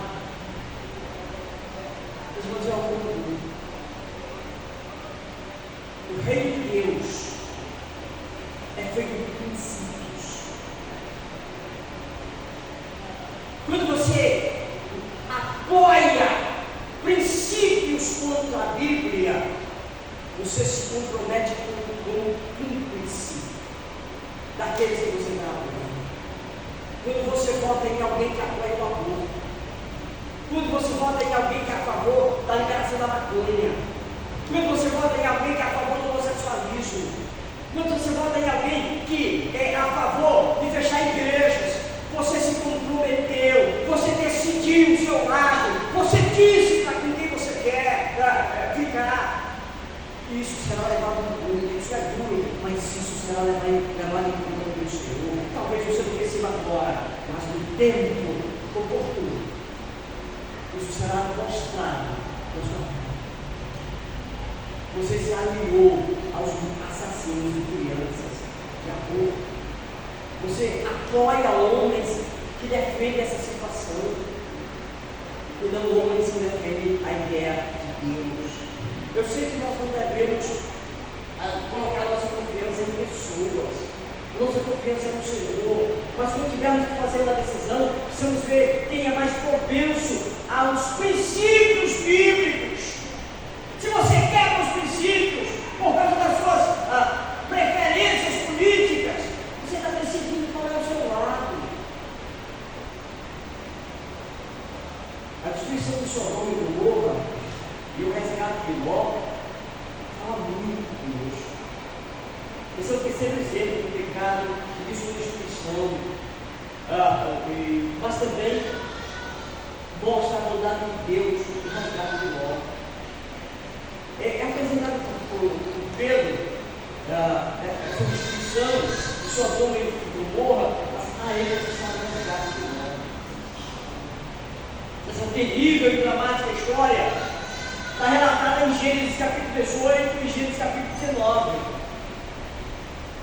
eu vou dizer uma coisa muito dura. O reino de Deus é feito de princípios. Quando você apoia princípios contra a Bíblia, você se compromete com cúmplice daqueles que você está apoiando. Quando você vota em alguém alguém que apoia o aborto. Quando você vota em alguém que é a favor da liberação da maconha. Quando você vota em alguém que é a favor do homossexualismo. Quando você vota em alguém que é a favor de fechar igrejas. Você se comprometeu, você decidiu o seu lado, você disse para quem você quer ficar. Isso será levado em conta, isso é duro, mas isso será levado em conta pelo Senhor. Talvez você não receba agora, mas no tempo oportuno, isso será mostrado na sua vida. Você se aliou aos assassinos de crianças, de aborto. Você apoia homens que defendem essa situação, e não homens que defendem a ideia de Deus. Eu sei que nós não devemos colocar nossa confiança em pessoas, nossa confiança no Senhor, mas quando tivermos que fazer uma decisão, precisamos ver quem é mais propenso aos princípios bíblicos. Se você quer os princípios por causa das suas preferências políticas, você está decidindo qual é o seu lado. A destruição de Sodoma e Gomorra e o resgate de Ló fala muito conosco. Esse é o terceiro exemplo do pecado de sua destruição, mas também mostra a bondade de Deus no resgate de Ló. É apresentado por Pedro essa destruição de Sodoma e Gomorra, mas a ele está no resgate de Ló. Essa terrível e dramática história está relatada em Gênesis capítulo 18 e Gênesis capítulo 19.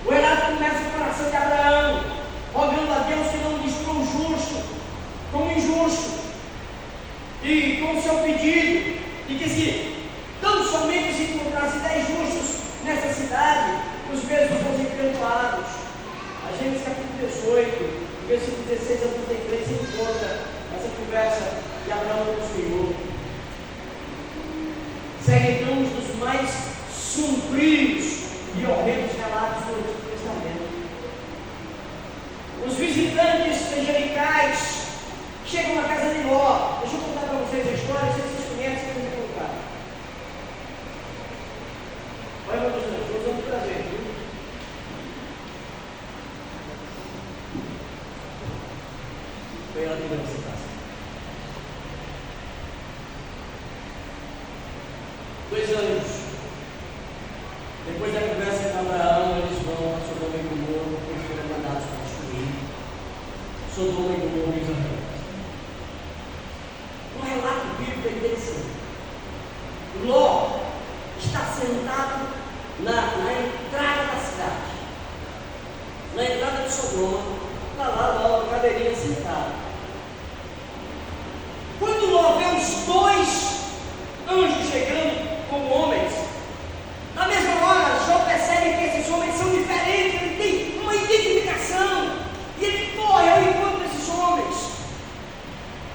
O relato começa com o coração de Abraão, rogando a Deus que não destrua o justo como injusto, e com o seu pedido de que se tão somente se encontrasse 10 justos nessa cidade, os mesmos fossem perdoados. A Gênesis capítulo 18, versículo 16 a 33, se encontra essa conversa de Abraão com o Senhor. Segue então um dos mais sombrios e horrendos relatos do Antigo Testamento. Os visitantes angelicais chegam na casa de Ló. Deixa eu contar para vocês a história, se vocês conhecem, eu vou contar. Olha, meu Deus, nós vamos trazer, viu? Foi ela que deu essa casa. 2 anos depois da conversa com Abraão, eles vão a Sodoma e Gomorra, porque eles foram mandados para destruir Sodoma e Gomorra e Israel. Um relato bíblico é interessante. Ló está sentado na entrada da cidade, na entrada de Sodoma, está lá na cadeirinha sentado. Quando Ló vê os 2 anjos chegando como homens, na mesma hora, Jó percebe que esses homens são diferentes, ele tem uma identificação, e ele corre ao encontro desses homens.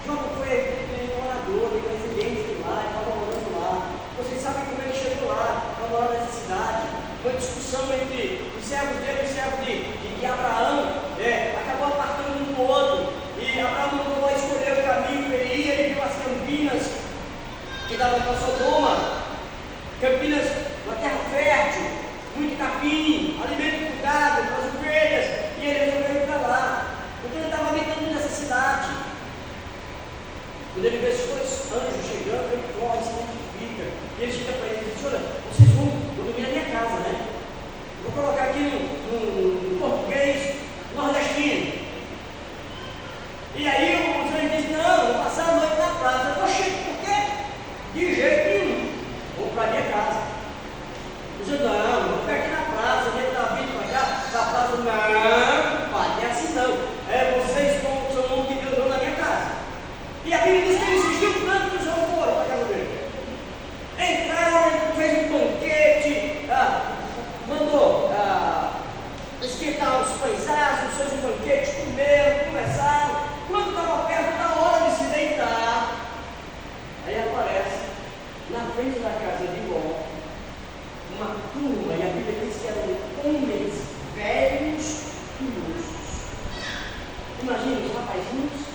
Jó não foi morador, nem residente de lá, ele estava morando lá. Vocês sabem como ele chegou lá, estava morando nessa cidade. Uma discussão entre os servos dele e os servos de Abraão, acabou apartando um do outro, e Abraão mandou lá escolher o caminho que ele ia, ele viu as campinas que davam para Sodoma. Campinas, uma terra fértil, muito capim, alimento para o gado, para as ovelhas, e ele resolveu ir para lá. Então ele estava habitando nessa cidade. Quando ele vê esses 2 anjos chegando, ele corre, se identifica, e ele chega para ele e diz: olha, vocês vão dormir na minha casa, né? Vou colocar aqui no português nordestino. E aí o anjo diz: não, vou passar a noite na praça. Eu cheio, por quê? De jeito nenhum. Vou para a minha casa. Diz: não, vou ficar aqui na praça, dentro da vida para cá, da praça. Não, pai, não é assim não. Vocês são homem que Deus deu na minha casa. E a Bíblia diz que ele insistiu tanto que os homens foram para a casa dele. Entraram, ele fez um banquete, mandou esquentar os pães assos, fez um banquete, comeram, conversaram. Quando estava perto da hora de se deitar, aí aparece na frente da casa de Ló uma turma, e a Bíblia diz que eram homens velhos e moços. Imagina os rapazinhos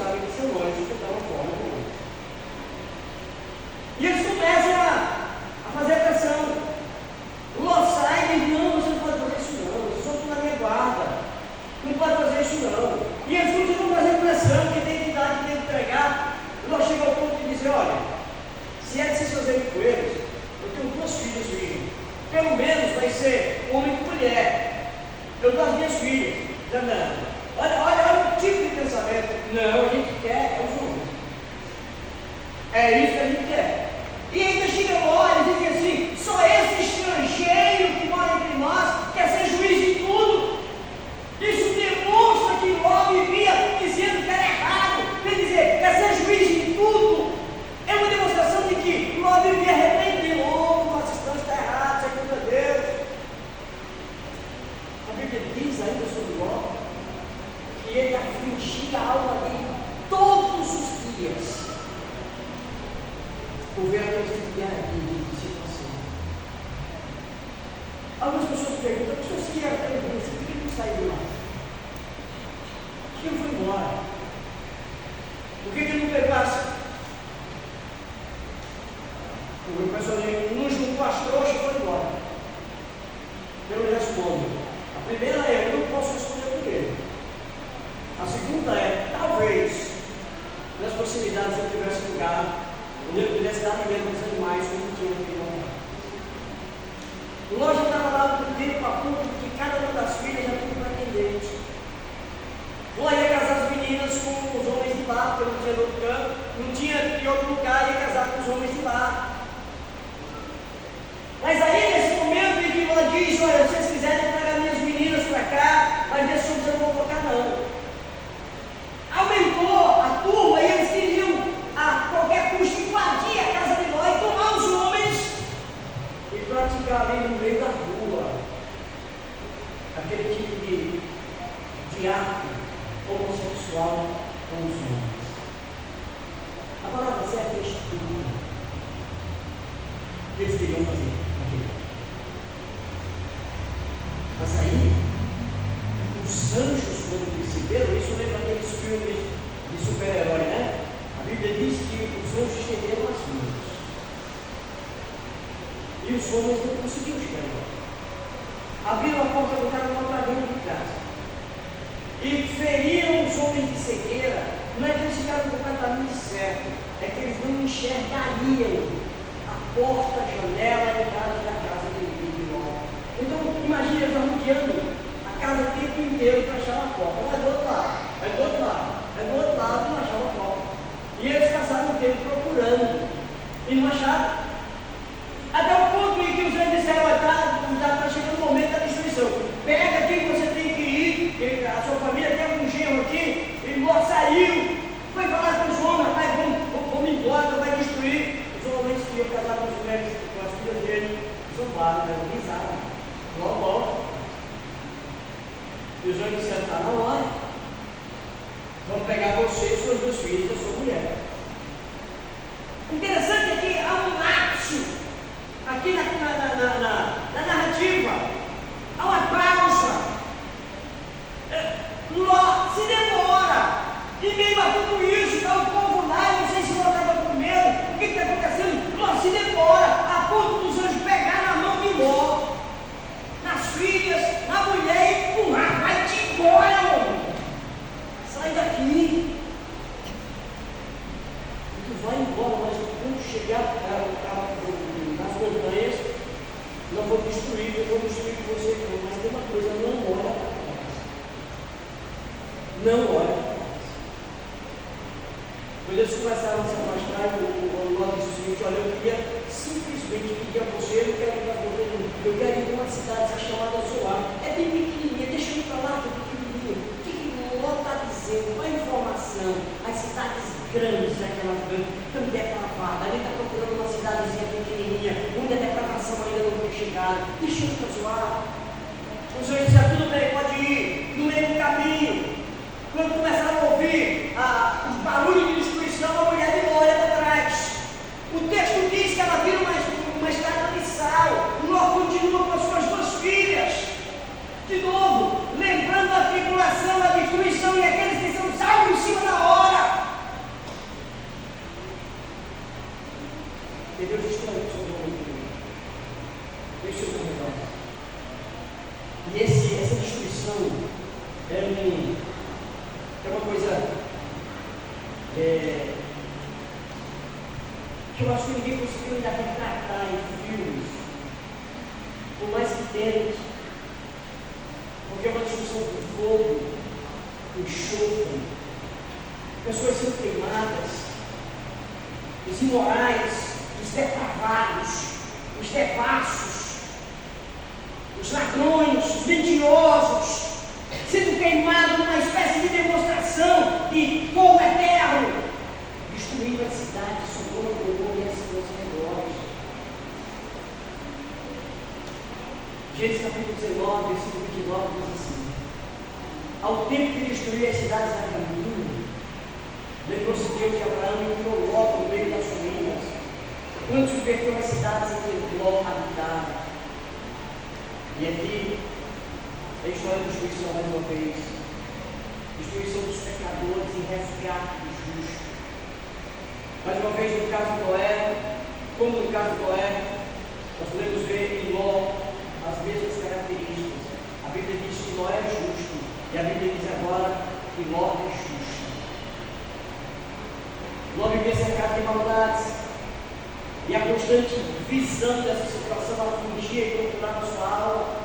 sabem que são anjos de tal forma como outros. E eles começam a fazer a pressão. O Ló sai e diz: não, você não pode fazer isso não, eu só estou na minha guarda, não pode fazer isso não. E eles continuam fazendo pressão, que tem que dar, que tem que entregar. O Ló chega ao ponto de dizer: olha, se é de vocês fazerem com eles, eu tenho 2 filhas virgens, pelo menos vai ser homem com mulher. Eu dou as minhas filhas. Não. Olha o tipo de pensamento. Não, a gente quer os homens. É isso que a gente quer. E ainda chega hora e diz assim: só esse estrangeiro que mora entre nós quer ser juiz de tudo. Isso demonstra que Ló vivia dizendo que era errado. Quer dizer, quer ser juiz de tudo. É uma demonstração de que Ló vivia arrependido. Oh, nossa situação está errada, segundo a Deus. A Bíblia diz ainda sobre Ló que ele afligia a alma dele todos os dias por ver aquele tipo de situação. Algumas pessoas perguntam: por que você era tão ruim? Por que não saiu de lá? Por que não foi embora? Por que não pegou essa? O pessoal diz: não juntou as trouxas e foi embora. Eu respondo: a primeira é: eu não posso responder por ele. A segunda é: talvez nas proximidades eu tivesse lugar onde eu pudesse dar alimento aos animais como tinha que honrar. O Ló já estava lá no tempo a ponto de que cada uma das filhas já tinha um pretendente. Ló ia casar as meninas com os homens de lá, porque não tinha outro canto, não tinha em outro lugar, ia casar com os homens de lá. Mas aí, nesse momento em que Ló diz: olha, se vocês quiserem trazer minhas meninas para cá, mas nesse homem eu não vou colocar não. Aumentou a turma e eles queriam a qualquer custo invadir a casa de Ló e tomar os homens e praticar ali no meio da rua aquele tipo de ato homossexual com os homens. A palavra certa é estupro. Eles queriam fazer aquilo. Mas aí, os anjos, quando perceberam isso, lembra aqueles filmes de super-herói, né? A Bíblia diz que os anjos estenderam as mãos. E os homens não conseguiram chegar lá. Abriram a porta do carro para dentro de casa. E feriram os homens de cegueira. Não é que eles ficaram completamente cegos, é que eles não enxergariam a porta, a janela e entrada da casa de Ló. Então, imagina eles arrodeando a casa o tempo inteiro para achar uma porta. Não é do outro lado, é do outro lado, é do outro lado e não achava a porta. E eles passaram o tempo procurando e não acharam. Até o ponto em que os anjos disseram: está chegando o momento da destruição. Pega aqui que você tem que ir, a sua família tem algum genro aqui, e Ló saiu, foi falar com os homens: rapaz, vamos embora, vai destruir. Os homens que iam casar com os mulheres, com as filhas dele, zombaram, deram risada. Ló volta. E os anjos disseram: está na hora, vamos pegar você, suas 2 filhas e a sua mulher. Interessante é que há um lapso aqui na narrativa, há uma pausa. Ló se demora, e meio a tudo isso, está o povo lá, não sei se Ló estava com medo, o que está acontecendo? Ló se demora, a ponto dos anjos pegar na mão de Ló, nas filhas, na mulher e empurrar: vai-te embora, homem, sai daqui. E tu vai embora, mas quando chegar nas montanhas, não vou destruir, eu vou destruir você. Mas tem uma coisa: não olha para trás. Não olha para trás. Quando eles começaram a se afastar, o Ló disse o seguinte: olha, eu queria simplesmente pedir a você, eu quero ir para uma cidade chamada Zoar. É bem pequenininha, deixa eu ir para lá, que é pequenininha. O que o Ló está dizendo? Qual a informação? As cidades grandes, aquelas grandes, também é travada. Ele está procurando uma cidadezinha pequenininha, onde a depravação ainda não tem chegado. Deixa eu ir para Zoar. Os anjos disseram: tudo bem, pode ir, no meio do caminho. Quando começaram a ouvir os barulhos de destruição, a mulher de Ló olha para trás. O texto diz que ela vira uma estrada de sal. Ló continua com as suas 2 filhas. De novo, lembrando a tribulação, a destruição e aqueles que são salvos em cima da hora. Porque Deus destruiu sobre o homem. Deus se redor. E essa destruição é uma coisa que eu acho que ninguém conseguiu ainda retratar em filmes, por mais que tente, porque é uma destruição com fogo, com enxofre, pessoas sendo queimadas, os imorais, os depravados, os devassos, os ladrões, os mentirosos, sendo queimados numa espécie de demonstração de fogo eterno, destruindo a cidade, Sodoma e Gomorra e as suas redores. Gênesis capítulo 19, versículo 29 diz assim: ao tempo que destruiu as cidades da caminho, lembrou-se Deus de Abraão e enviou Ló no meio das ruínas, quando subverteu as cidades em que Ló habitava. E aqui a história da destruição mais uma vez, destruição dos pecadores e resgate dos justos. Mais uma vez, no caso de Noé, como no caso de Noé, nós podemos ver em Ló as mesmas características. A Bíblia diz que Noé é justo, e a Bíblia diz agora que Ló é justo. Ló vivia cercado de maldades, e a constante visão dessa situação ela fungia e torturava sua alma.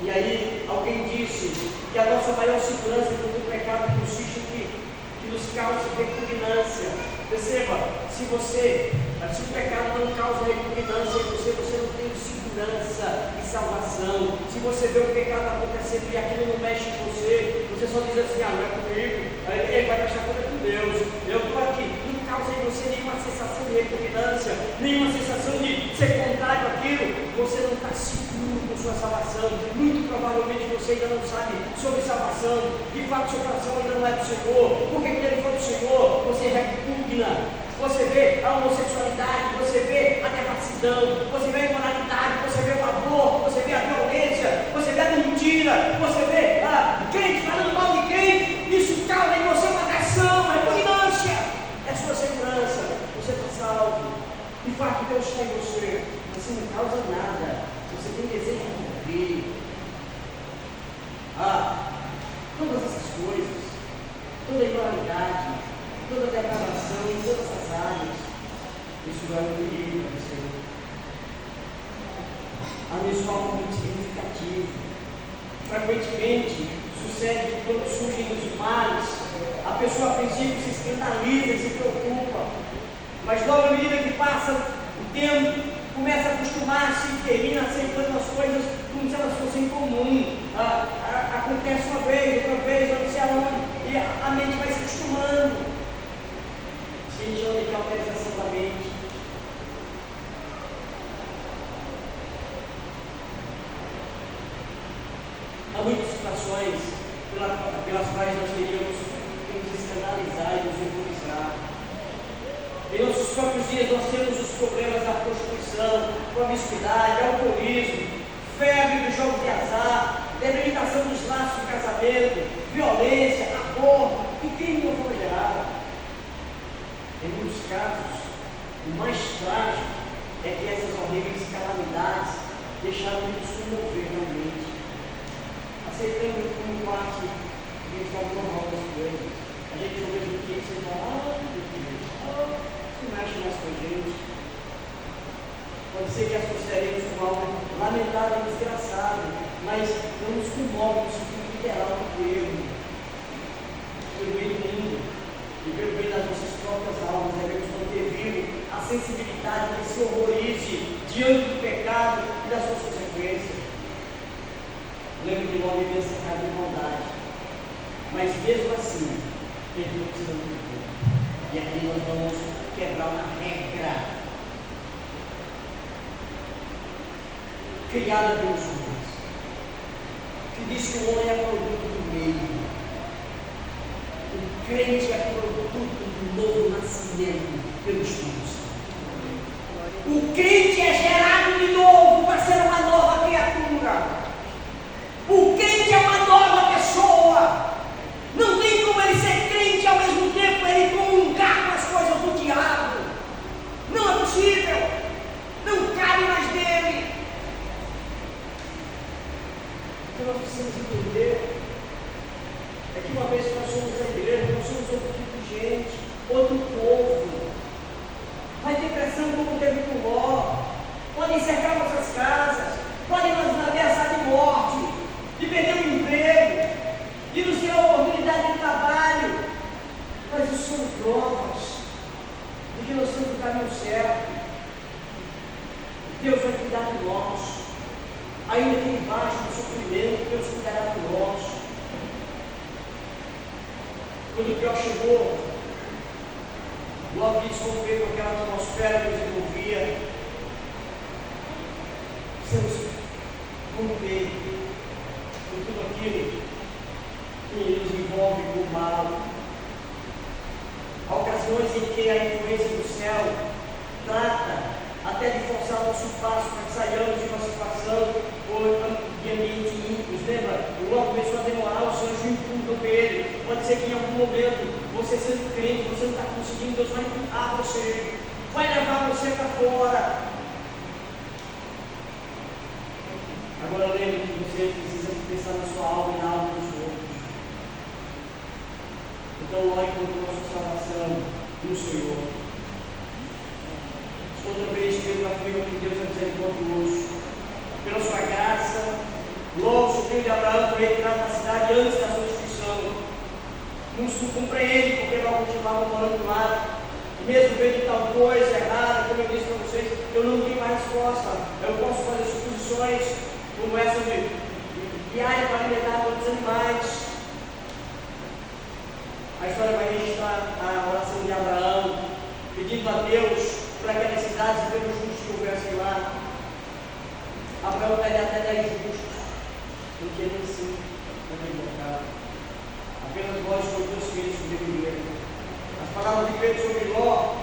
E aí, alguém disse que a nossa maior segurança contra o pecado consiste que nos causa repugnância. Perceba, se o pecado não causa repugnância em você, você não tem segurança e salvação. Se você vê o pecado acontecendo e aquilo não mexe com você, você só diz assim: não é comigo, aí ele vai deixar conta com Deus. Eu estou aqui, não causa em você nenhuma sensação de repugnância, nenhuma sensação de ser contrário àquilo. Você não está seguro com sua salvação. Muito provavelmente você ainda não sabe sobre salvação. De fato, seu coração ainda não é do Senhor. Porque quando ele for do Senhor, você repugna. Você vê a homossexualidade, você vê a devassidão, você vê a imoralidade, você vê o aborto, você vê a violência, você vê a mentira, você vê crente falando mal de crente. Isso causa em você uma agressão, repugnância. É sua segurança. Você está salvo. De fato, Deus está em você. Você não causa nada. Você tem desejo de viver. Todas essas coisas, toda a imoralidade, toda a depravação em todas as áreas, isso é um perigo para você. Há um escopo muito significativo. Frequentemente sucede que quando surgem os males, a pessoa a princípio se escandaliza e se preocupa, mas logo à medida que passa o tempo, começa a acostumar-se e termina aceitando as coisas como se elas fossem comuns. Acontece uma vez, outra vez, não sei aonde, e a mente vai se acostumando. Se a gente chama de cauterização da mente. Há muitas situações pelas quais nós teríamos que nos escandalizar e nos ruborizar. Em nossos próprios dias nós temos os problemas da prostituição, promiscuidade, alcoolismo, febre dos jogos de azar, debilitação dos laços de casamento, violência, aborto e crime não foi gerado. Em muitos casos, o mais trágico é que essas horríveis calamidades deixaram de nos comover realmente. Aceitando como parte de estado normal das coisas. A gente não veja o que você fala, se mexe mais com a gente. Pode ser que as consideremos como algo lamentável e desgraçado, mas não nos comove no sentido literal do termo. Pelo bem do mundo e pelo bem das nossas próprias almas, devemos manter vivo a sensibilidade que se horrorize diante do pecado e das suas consequências. Lembro que Ló vivia cercado de maldade, mas mesmo assim, ele não precisa de Deus. E aqui nós vamos quebrar uma regra criada pelos homens, que diz que o homem é produto do meio, o crente é produto do novo nascimento pelo Espírito Santo. O crente é gerado de novo para ser uma nova criatura. O crente é uma nova pessoa. Não tem como ele ser crente e ao mesmo tempo ele comungar com as coisas do diabo. outro povo. Vai ter pressão como teve com Ló. Podem cercar nossas casas, podem nos ameaçar de morte, de perder o emprego, de nos ter a oportunidade de trabalho. Mas isso são provas de que nós estamos no caminho certo. Deus vai cuidar de nós. Ainda que embaixo do sofrimento, Deus cuidará de nós. Quando o pior chegou, logo que desconfiei com aquela atmosfera que nos envolvia, precisamos romper com tudo aquilo que nos envolve com o mal. Há ocasiões em que a influência do céu trata até de forçar nosso passo para que saiamos de uma situação de ambiente ímpio. Lembra? O Ló começou a demorar, os anjos empurram ele. Pode ser que em algum momento, você sendo crente, você não está conseguindo, Deus vai empurrar você, vai levar você para fora. Agora lembre que você precisa pensar na sua alma e na alma dos outros. Então Ló encontrou a sua salvação no Senhor. Outra vez Pedro afirma que Deus é misericordioso. Pela sua graça, Ló, sobrinho de Abraão, foi retirado da cidade antes da sua destruição. Uns não compreendem porque Ló continuava morando lá. E mesmo vendo tal coisa errada, como eu disse para vocês, eu não tenho mais resposta. Eu posso fazer suposições como essa de área para alimentar todos os animais. A história vai registrar a oração de Abraão, pedindo a Deus para aquelas cidades e pelos justos que houvessem lá. Abraão daria até 10 justos, porque ele sim não tem pecado. Apenas vós com teus filhos sobrevivem. As palavras de Pedro sobre Ló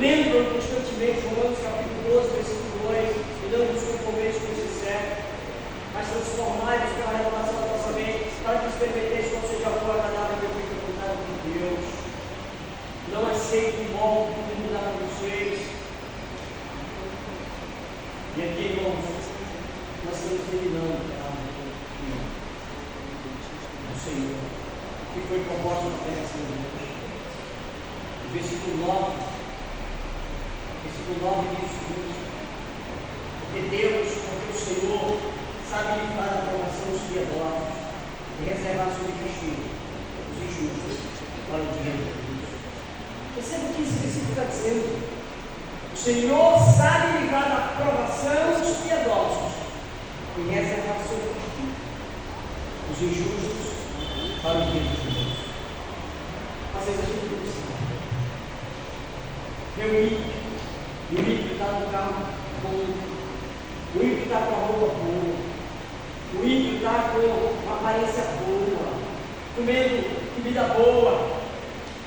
lembram constantemente Romanos capítulo 12, versículo 2, e não vos conformeis com esse século, mas transformai-vos pela renovação da vossa mente, para que experimenteis qual seja a boa, agradável e perfeita vontade de Deus. Não aceitem o mal que o mundo dá para vocês. E aqui, irmãos, nós estamos terminando o Senhor, que foi proposto na terra de Deus. O versículo 9 diz o seguinte: porque Deus, porque o Senhor, sabe livrar a aprovação dos piedosos e reservar sob castigo os injustos para o dia de Deus. Perceba o que esse versículo está dizendo. O Senhor sabe livrar da aprovação dos piedosos e reservar sob castigo os injustos para o dia de Deus. Às vezes a gente não sabe. Vê o ímpio está no carro bom, o ímpio está com a roupa boa, o ímpio está com uma aparência boa, comendo comida boa,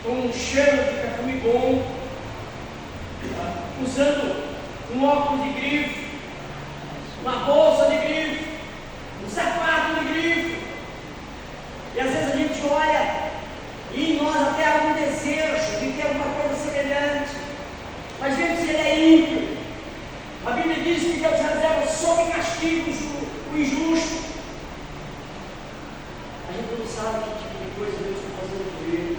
com um cheiro de perfume bom, usando um óculos de grife, uma bolsa de grife, um sapato de grife. E às vezes a gente olha e em nós até há algum desejo de ter alguma coisa semelhante, mas vemos se ele é ímpio. A Bíblia diz que Deus reserva sob castigo o injusto. A gente não sabe que tipo de coisa Deus está fazendo com ele,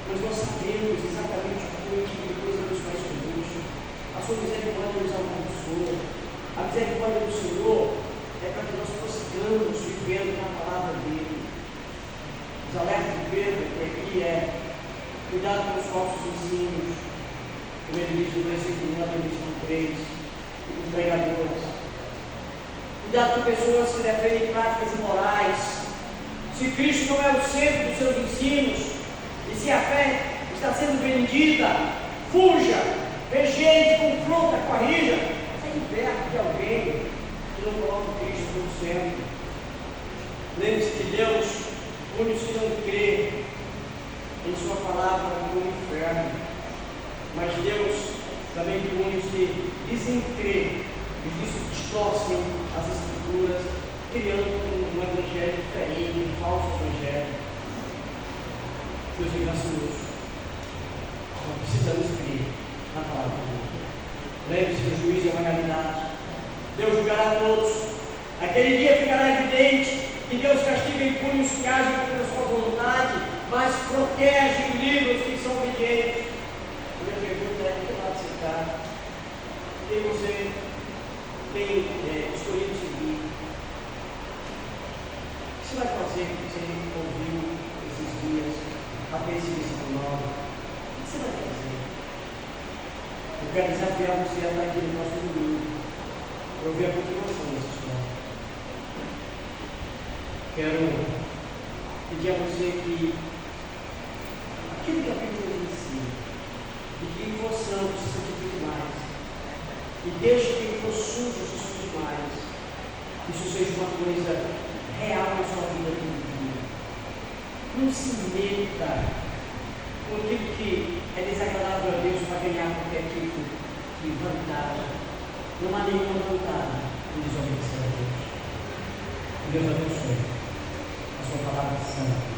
mas nós sabemos exatamente que tipo de coisa Deus faz conosco. A sua misericórdia nos alcançou. A misericórdia do Senhor é para que nós possamos viver na palavra dele. Os alertas de Pedro aqui é: cuidado com os falsos ensinos, como ele diz no versículo 1 até o versículo 3, e com pregadores. Cuidado com pessoas que defendem práticas imorais. Se Cristo não é o centro dos seus ensinos, e se a fé está sendo vendida, fuja, rejeite, confronta, corrija. Seja perto de alguém que não coloca Cristo como centro. Lembre-se que Deus pune os que não crê em sua palavra no inferno, mas Deus também pune os que dizem crer e distorcem as escrituras, criando um evangelho diferente, um falso evangelho. Deus é gracioso. Nós precisamos crer na palavra de Deus. Lembre-se que o juízo é uma realidade. Deus julgará todos. Aquele dia ficará evidente que Deus castiga e pune os que agem contra a sua vontade, mas protege livros que são obedientes. A minha pergunta é: que lado você está? Quem você tem escolhido seguir? O que você vai fazer com você ouviu esses dias a pesquisa nova? O que você vai fazer? Eu quero desafiar você a estar aqui no próximo domingo para ouvir a continuação dessa história. Quero pedir a você que aquele capítulo nos ensina de que você se santifique mais e deixe que for sujo se suje mais. Isso seja uma coisa real na sua vida todo dia. Não se meta com aquilo que é desagradável a Deus para ganhar qualquer tipo de vantagem. Não há nenhuma vantagem em desobedecer a Deus. Que Deus abençoe a sua palavra santa.